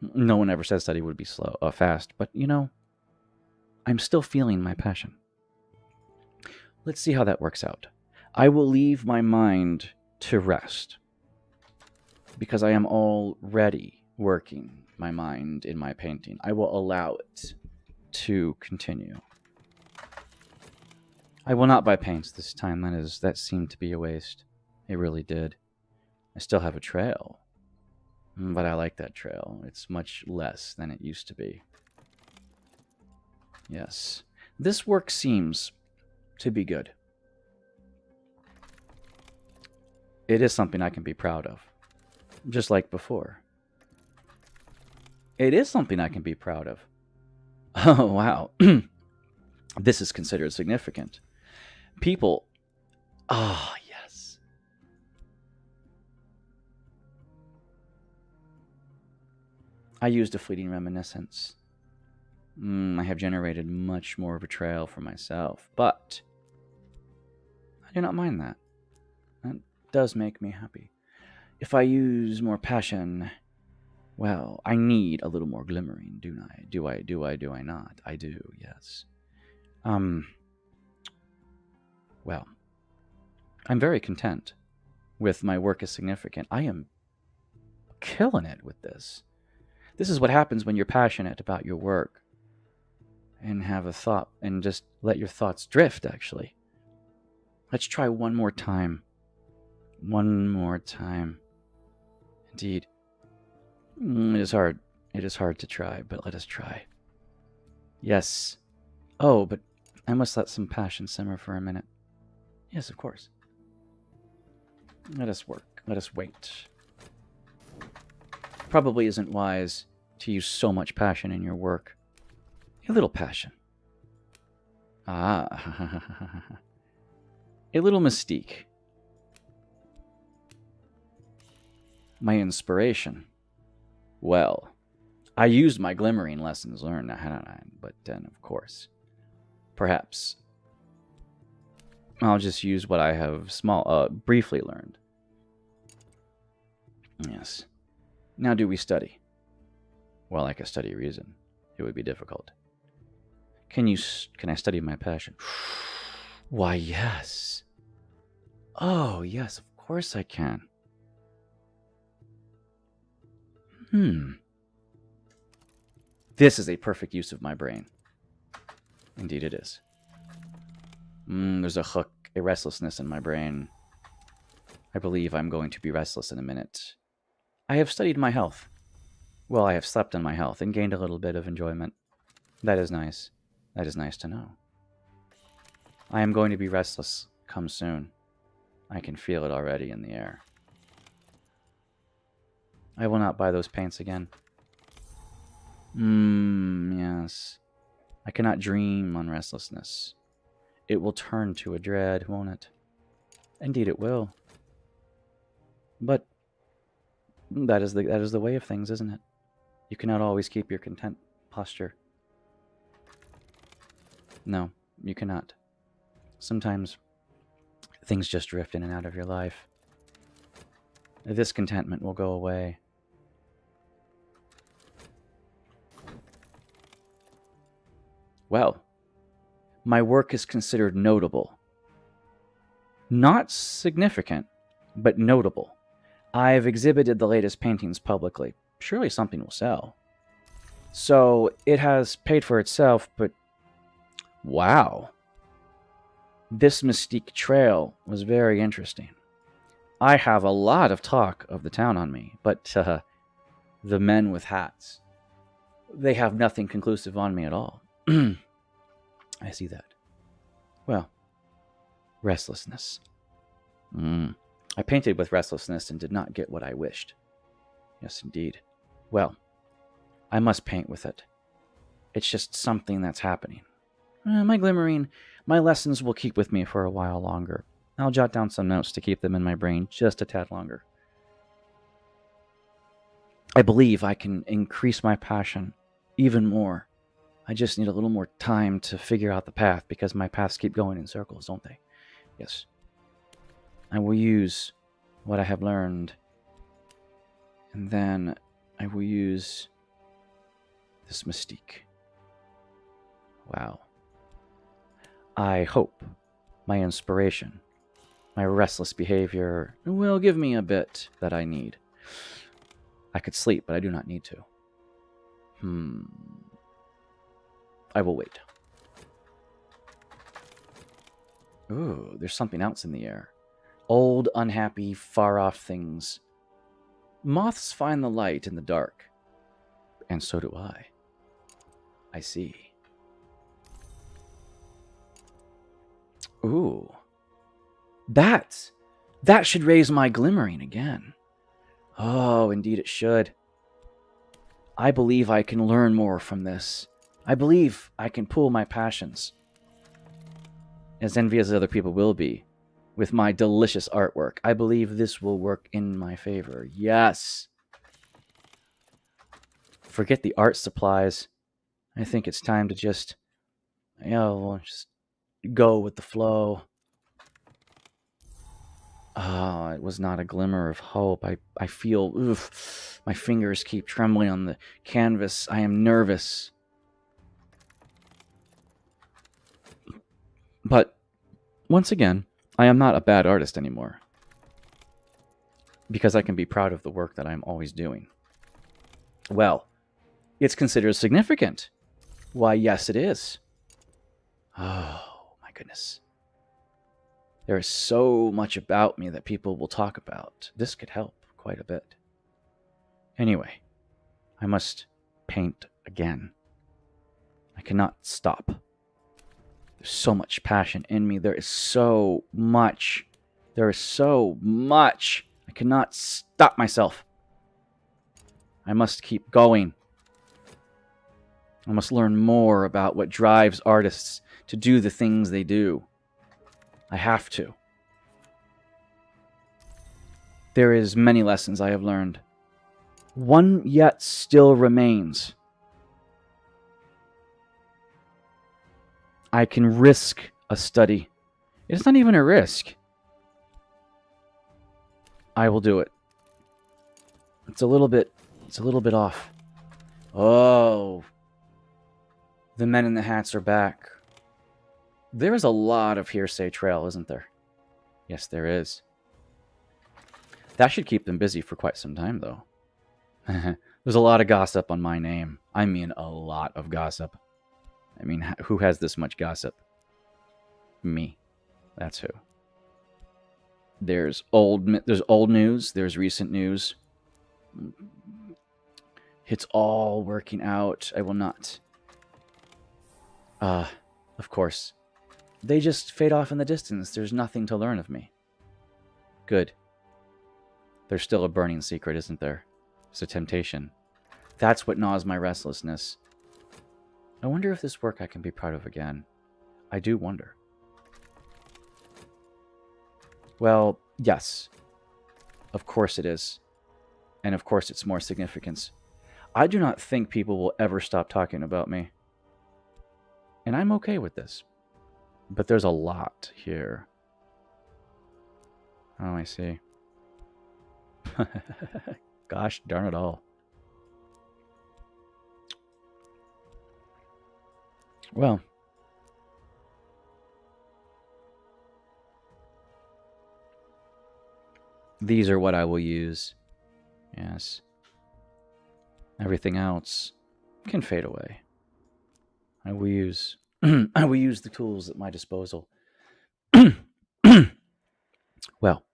No one ever says study would be fast, but I'm still feeling my passion. Let's see how that works out. I will leave my mind to rest because I am already working my mind in my painting. I will allow it to continue. I will not buy paints this time. That seemed to be a waste. It really did. I still have a trail, but I like that trail. It's much less than it used to be. Yes. This work seems to be good. It is something I can be proud of, just like before. It is something I can be proud of. Oh, wow. This is considered significant. People... Ah, yes. I used a fleeting reminiscence. I have generated much more of a trail for myself, but I do not mind that. That does make me happy. If I use more passion, well, I need a little more glimmering, do I? Do I not? I do, yes. Well, I'm very content with my work as significant. I am killing it with this. This is what happens when you're passionate about your work and have a thought and just let your thoughts drift, actually. Let's try one more time. One more time. Indeed. It is hard. It is hard to try, but let us try. Yes. Oh, but I must let some passion simmer for a minute. Yes, of course. Let us work. Let us wait. Probably isn't wise to use so much passion in your work. A little passion. Ah. A little mystique. My inspiration. Well, I used my glimmering lessons learned, but then, of course, perhaps I'll just use what I have briefly learned. Yes. Now do we study? Well, I could study reason. It would be difficult. Can I study my passion? Why, yes. Oh, yes, of course I can. This is a perfect use of my brain. Indeed it is. There's a hook, a restlessness in my brain. I believe I'm going to be restless in a minute. I have studied my health. Well, I have slept on my health and gained a little bit of enjoyment. That is nice. That is nice to know. I am going to be restless come soon. I can feel it already in the air. I will not buy those paints again. Yes. I cannot dream on restlessness. It will turn to a dread, won't it? Indeed it will. But that is the way of things, isn't it? You cannot always keep your content posture. No, you cannot. Sometimes things just drift in and out of your life. This contentment will go away. Well, my work is considered notable. Not significant, but notable. I have exhibited the latest paintings publicly. Surely something will sell. So it has paid for itself, but wow. This Mystique trail was very interesting. I have a lot of talk of the town on me, but the men with hats, they have nothing conclusive on me at all. I see that. Well, restlessness. I painted with restlessness and did not get what I wished. Yes, indeed. Well, I must paint with it. It's just something that's happening. My glimmering, my lessons will keep with me for a while longer. I'll jot down some notes to keep them in my brain just a tad longer. I believe I can increase my passion even more. I just need a little more time to figure out the path because my paths keep going in circles, don't they? Yes. I will use what I have learned, and then I will use this Mystique. Wow. I hope my inspiration, my restless behavior will give me a bit that I need. I could sleep, but I do not need to. I will wait. Ooh, there's something else in the air. Old, unhappy, far-off things. Moths find the light in the dark. And so do I. I see. Ooh. That should raise my glimmering again. Oh, indeed it should. I believe I can learn more from this. I believe I can pull my passions. As envious as other people will be, with my delicious artwork, I believe this will work in my favor. Yes! Forget the art supplies. I think it's time to just go with the flow. Oh, it was not a glimmer of hope. I feel, my fingers keep trembling on the canvas. I am nervous. But, once again, I am not a bad artist anymore. Because I can be proud of the work that I'm always doing. Well, it's considered significant. Why, yes, it is. Oh, my goodness. There is so much about me that people will talk about. This could help quite a bit. Anyway, I must paint again. I cannot stop. There's so much passion in me. There is so much. There is so much. I cannot stop myself. I must keep going. I must learn more about what drives artists to do the things they do. I have to. There is many lessons I have learned. One yet still remains. I can risk a study. It's not even a risk. I will do it. It's a little bit off. Oh. The men in the hats are back. There is a lot of hearsay trail, isn't there? Yes, there is. That should keep them busy for quite some time, though. There's a lot of gossip on my name. I mean, a lot of gossip. I mean, who has this much gossip? Me. That's who. There's old news. There's recent news. It's all working out. I will not. Of course. They just fade off in the distance. There's nothing to learn of me. Good. There's still a burning secret, isn't there? It's a temptation. That's what gnaws my restlessness. I wonder if this work I can be proud of again. I do wonder. Well, yes. Of course it is. And of course it's more significance. I do not think people will ever stop talking about me. And I'm okay with this. But there's a lot here. Oh, I see. Gosh darn it all. Well. These are what I will use. Yes. Everything else can fade away. I will use I will use the tools at my disposal. Well,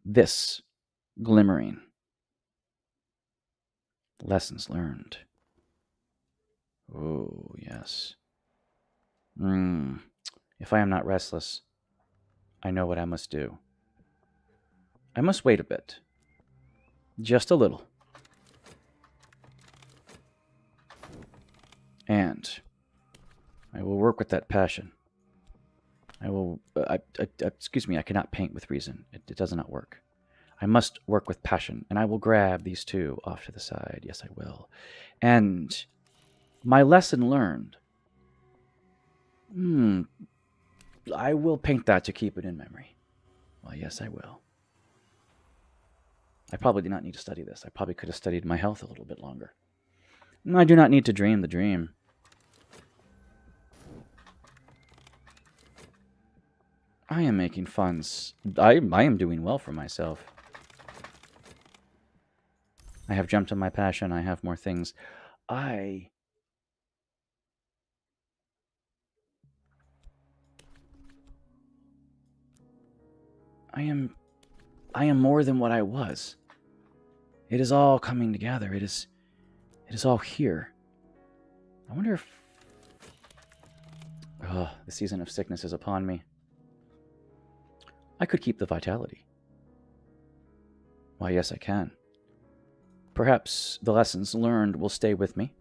this glimmering. Lessons learned. Oh, yes. If I am not restless, I know what I must do. I must wait a bit. Just a little. And I will work with that passion. I will. Excuse me, I cannot paint with reason. It does not work. I must work with passion, and I will grab these two off to the side. Yes, I will. And my lesson learned. I will paint that to keep it in memory. Well, yes, I will. I probably did not need to study this. I probably could have studied my health a little bit longer. I do not need to dream the dream. I am making funds. I am doing well for myself. I have jumped on my passion. I have more things. I am more than what I was. It is all coming together. It is all here. I wonder if the season of sickness is upon me. I could keep the vitality. Why, yes, I can. Perhaps the lessons learned will stay with me,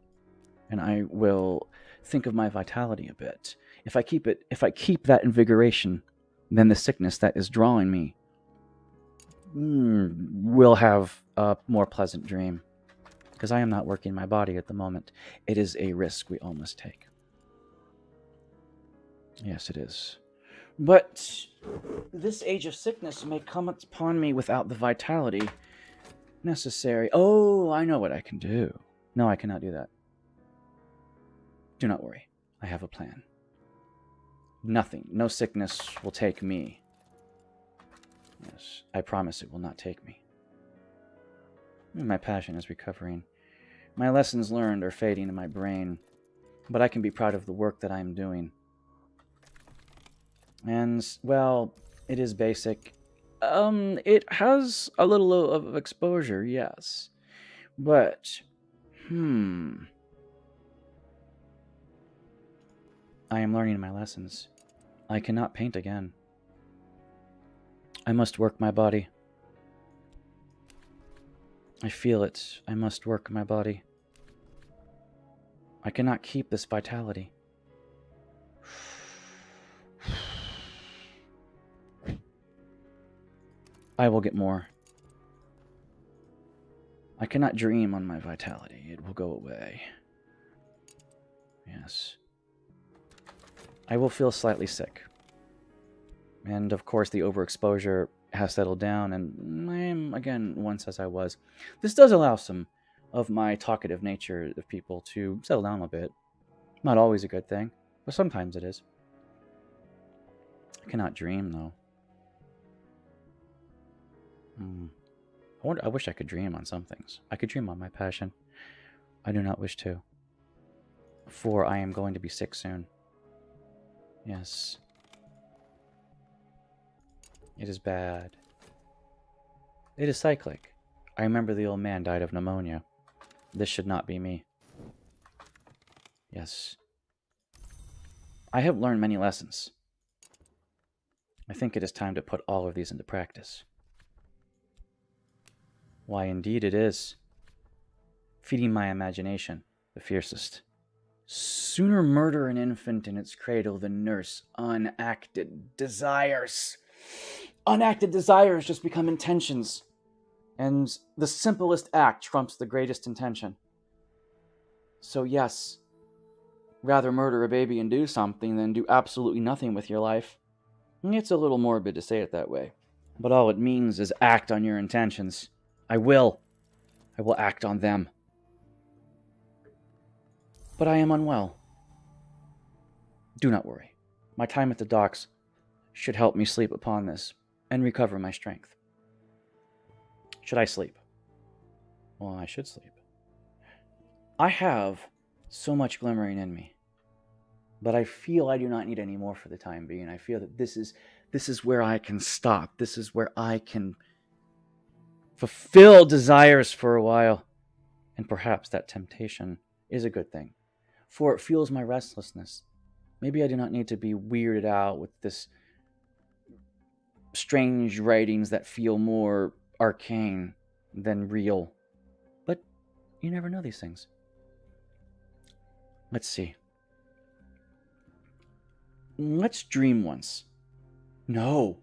and I will think of my vitality a bit. If I keep that invigoration, then the sickness that is drawing me will have a more pleasant dream. Because I am not working my body at the moment. It is a risk we all must take. Yes, it is. But this age of sickness may come upon me without the vitality necessary. Oh, I know what I can do. No, I cannot do that. Do not worry. I have a plan. Nothing, no sickness will take me. Yes, I promise it will not take me. My passion is recovering. My lessons learned are fading in my brain, but I can be proud of the work that I am doing. And, well, it is basic. It has a little of exposure, yes. But, I am learning my lessons. I cannot paint again. I must work my body. I feel it. I must work my body. I cannot keep this vitality. I will get more. I cannot dream on my vitality. It will go away. Yes. I will feel slightly sick. And of course the overexposure has settled down, and I am again once as I was. This does allow some of my talkative nature of people to settle down a bit. Not always a good thing, but sometimes it is. I cannot dream, though. I wish I could dream on some things. I could dream on my passion. I do not wish to. For I am going to be sick soon. Yes. It is bad. It is cyclic. I remember the old man died of pneumonia. This should not be me. Yes. I have learned many lessons. I think it is time to put all of these into practice. Why, indeed it is. Feeding my imagination, the fiercest. Sooner murder an infant in its cradle than nurse unacted desires. Unacted desires just become intentions. And the simplest act trumps the greatest intention. So yes, rather murder a baby and do something than do absolutely nothing with your life. It's a little morbid to say it that way. But all it means is act on your intentions. I will act on them. But I am unwell. Do not worry. My time at the docks should help me sleep upon this and recover my strength. Should I sleep? Well, I should sleep. I have so much glimmering in me. But I feel I do not need any more for the time being. I feel that this is where I can stop. This is where I can fulfill desires for a while. And perhaps that temptation is a good thing, for it fuels my restlessness. Maybe I do not need to be weirded out with this strange writings that feel more arcane than real. But you never know these things. Let's see. Let's dream once. No.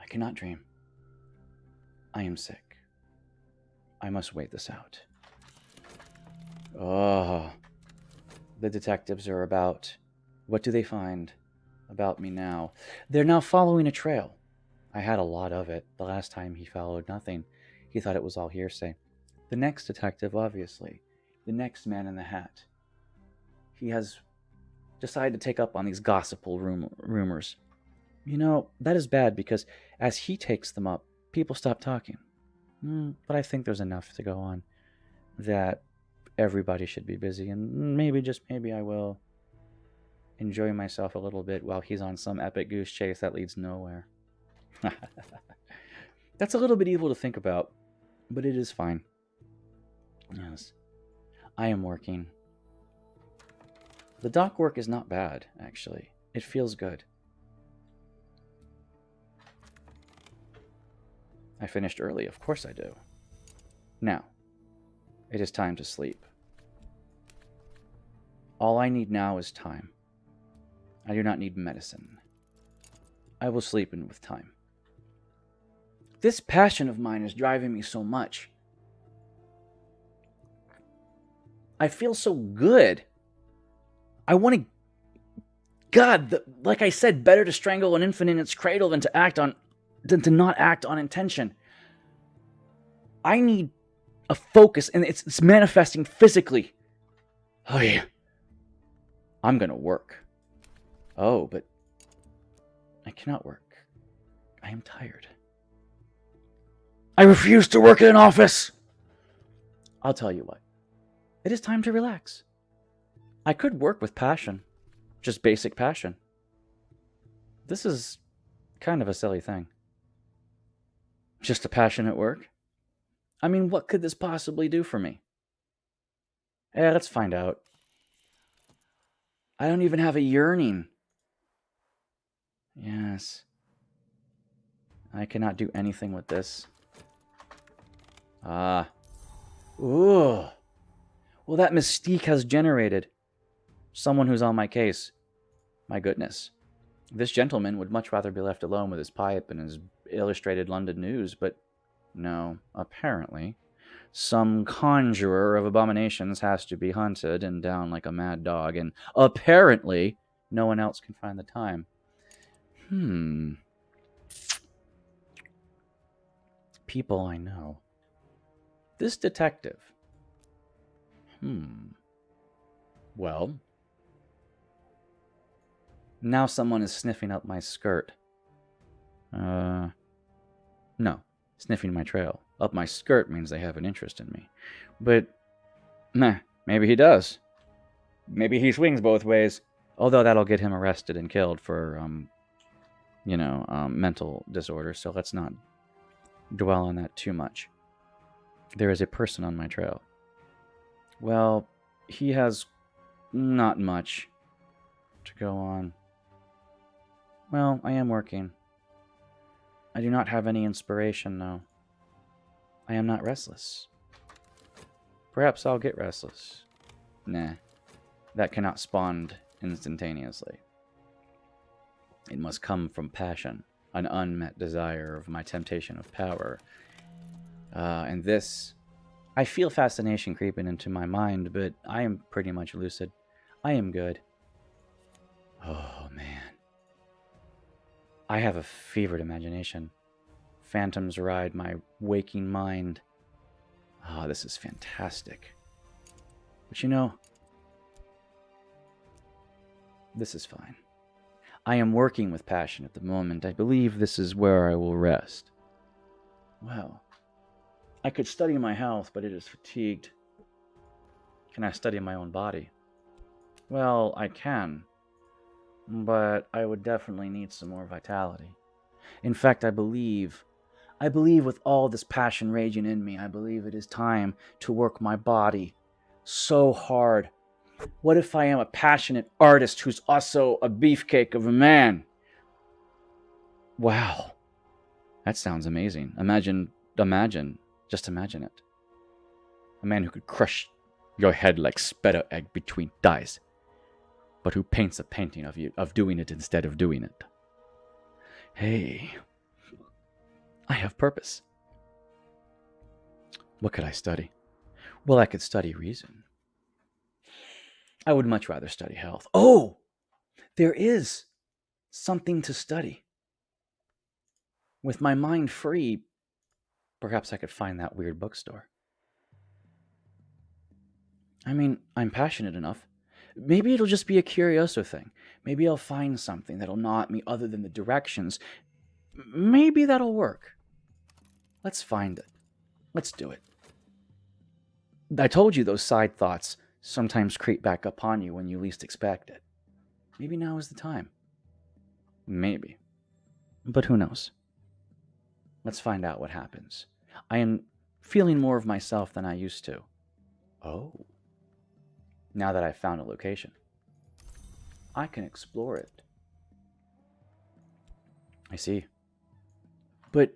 I cannot dream. I am sick. I must wait this out. Oh. The detectives are about. What do they find about me now? They're now following a trail. I had a lot of it. The last time he followed nothing. He thought it was all hearsay. The next detective, obviously. The next man in the hat. He has decided to take up on these gossipful rumors. You know, that is bad because as he takes them up, people stop talking. But I think there's enough to go on that everybody should be busy, and maybe, just maybe, I will enjoy myself a little bit while he's on some epic goose chase that leads nowhere. That's a little bit evil to think about, but it is fine. Yes. I am working. The dock work is not bad, actually. It feels good. I finished early, of course I do. Now, it is time to sleep. All I need now is time. I do not need medicine. I will sleep in with time. This passion of mine is driving me so much. I feel so good. I want to... God, like I said, better to strangle an infant in its cradle than to not act on intention. I need a focus, and it's manifesting physically. Oh yeah. I'm gonna work. Oh, but I cannot work. I am tired. I refuse to work in an office. I'll tell you what. It is time to relax. I could work with passion. Just basic passion. This is kind of a silly thing. Just a passion at work? I mean, what could this possibly do for me? Let's find out. I don't even have a yearning. Yes. I cannot do anything with this. Ooh. Well, that mystique has generated someone who's on my case. My goodness. This gentleman would much rather be left alone with his pipe and his illustrated London news, but no, apparently, some conjurer of abominations has to be hunted and down like a mad dog, and apparently, no one else can find the time. People I know. This detective. Well, now someone is sniffing up my skirt. No, sniffing my trail. Up my skirt means they have an interest in me. But, maybe he does. Maybe he swings both ways. Although that'll get him arrested and killed for, mental disorder, so let's not dwell on that too much. There is a person on my trail. Well, he has not much to go on. Well, I am working. I do not have any inspiration, though. I am not restless. Perhaps I'll get restless. Nah, that cannot spawn instantaneously. It must come from passion, an unmet desire of my temptation of power. And this... I feel fascination creeping into my mind, but I am pretty much lucid. I am good. Oh, man. I have a fevered imagination. Phantoms ride my waking mind. Oh, this is fantastic. But you know, this is fine. I am working with passion at the moment. I believe this is where I will rest. Well, I could study my health, but it is fatigued. Can I study my own body? Well, I can, but I would definitely need some more vitality. In fact, I believe with all this passion raging in me, I believe it is time to work my body so hard. What if I am a passionate artist who's also a beefcake of a man? Wow, that sounds amazing. Just imagine it. A man who could crush your head like spetter egg between thighs, but who paints a painting of you, of doing it instead of doing it. Hey, I have purpose. What could I study? Well, I could study reason. I would much rather study health. Oh, there is something to study. With my mind free, perhaps I could find that weird bookstore. I mean, I'm passionate enough. Maybe it'll just be a curioso thing. Maybe I'll find something that'll gnaw at me other than the directions. Maybe that'll work. Let's find it. Let's do it. I told you those side thoughts sometimes creep back upon you when you least expect it. Maybe now is the time. Maybe. But who knows? Let's find out what happens. I am feeling more of myself than I used to. Oh. Now that I've found a location, I can explore it. I see. But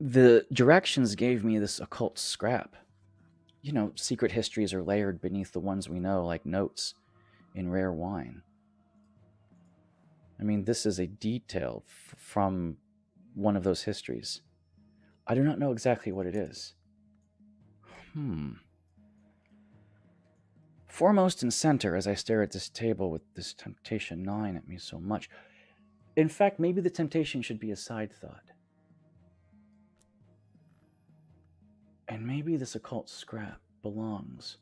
the directions gave me this occult scrap. You know, secret histories are layered beneath the ones we know, like notes in rare wine. I mean, this is a detail from one of those histories. I do not know exactly what it is. Foremost and center as I stare at this table with this temptation gnawing at me so much. In fact, maybe the temptation should be a side thought. And maybe this occult scrap belongs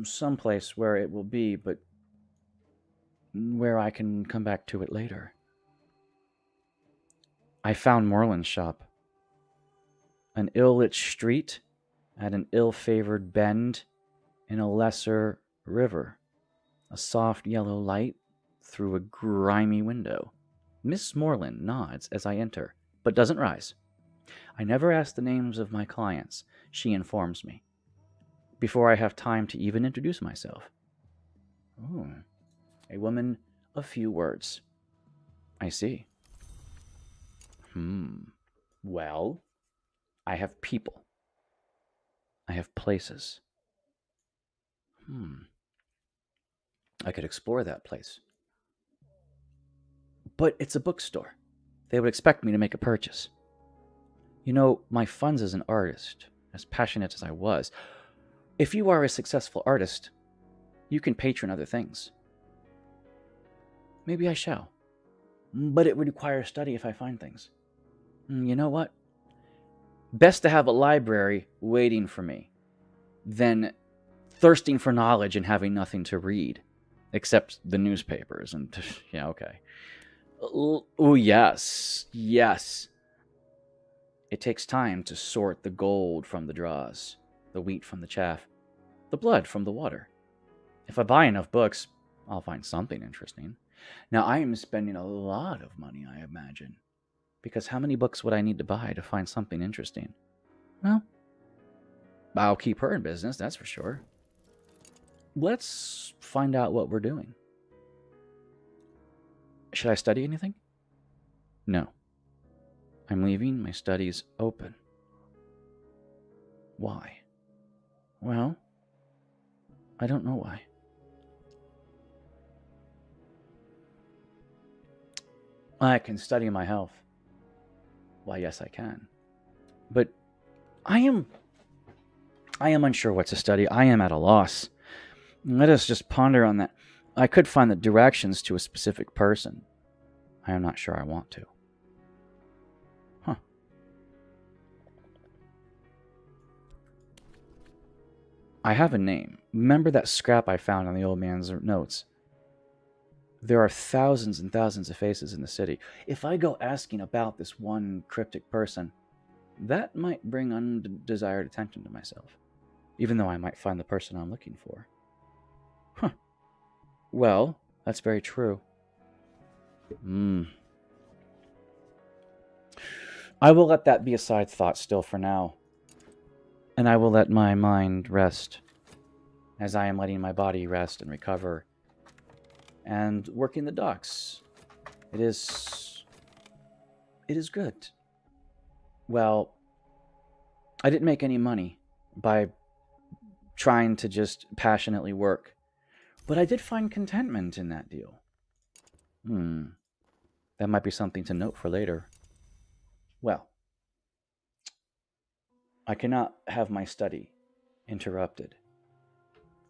someplace where it will be, but where I can come back to it later. I found Merlin's shop. An ill-lit street at an ill-favored bend in a lesser river. A soft yellow light through a grimy window. Miss Moreland nods as I enter, but doesn't rise. I never ask the names of my clients, she informs me, before I have time to even introduce myself. Oh, a woman of few words. I see. Well, I have people. I have places. I could explore that place. But it's a bookstore. They would expect me to make a purchase. You know, my funds as an artist, as passionate as I was, if you are a successful artist, you can patron other things. Maybe I shall. But it would require study if I find things. You know what? Best to have a library waiting for me than thirsting for knowledge and having nothing to read, except the newspapers. And yeah, okay. Oh, yes. Yes. It takes time to sort the gold from the dross, the wheat from the chaff, the blood from the water. If I buy enough books, I'll find something interesting. Now, I am spending a lot of money, I imagine, because how many books would I need to buy to find something interesting? Well, I'll keep her in business, that's for sure. Let's find out what we're doing. Should I study anything? No. I'm leaving my studies open. Why? Well, I don't know why. I can study my health. Why, yes, I can. But I am unsure what to study. I am at a loss. Let us just ponder on that. I could find the directions to a specific person. I am not sure I want to. I have a name. Remember that scrap I found on the old man's notes? There are thousands and thousands of faces in the city. If I go asking about this one cryptic person, that might bring undesired attention to myself. even though I might find the person I'm looking for. Huh. Well, that's very true. I will let that be a side thought still for now. And I will let my mind rest as I am letting my body rest and recover and working the docks. It is good. Well, I didn't make any money by trying to just passionately work, but I did find contentment in that deal. That might be something to note for later. Well, I cannot have my study interrupted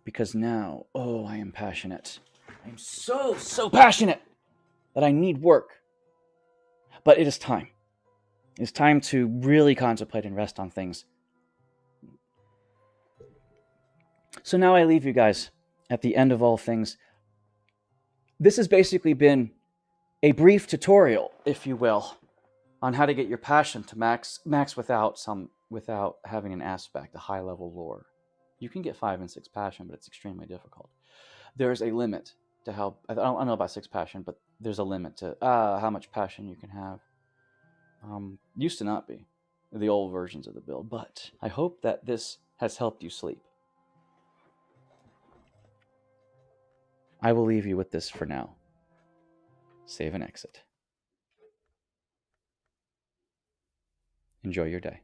because now, oh, I am passionate. I am so passionate that I need work. But it is time. It is time to really contemplate and rest on things. So now I leave you guys at the end of all things. This has basically been a brief tutorial, if you will, on how to get your passion to max without having an aspect, a high level lore. You can get 5 and 6 passion, but it's extremely difficult. There's a limit to how I don't know about 6 passion, but there's a limit to how much passion you can have. Used to not be the old versions of the build, but I hope that this has helped you sleep. I will leave you with this for now. Save and exit. Enjoy your day.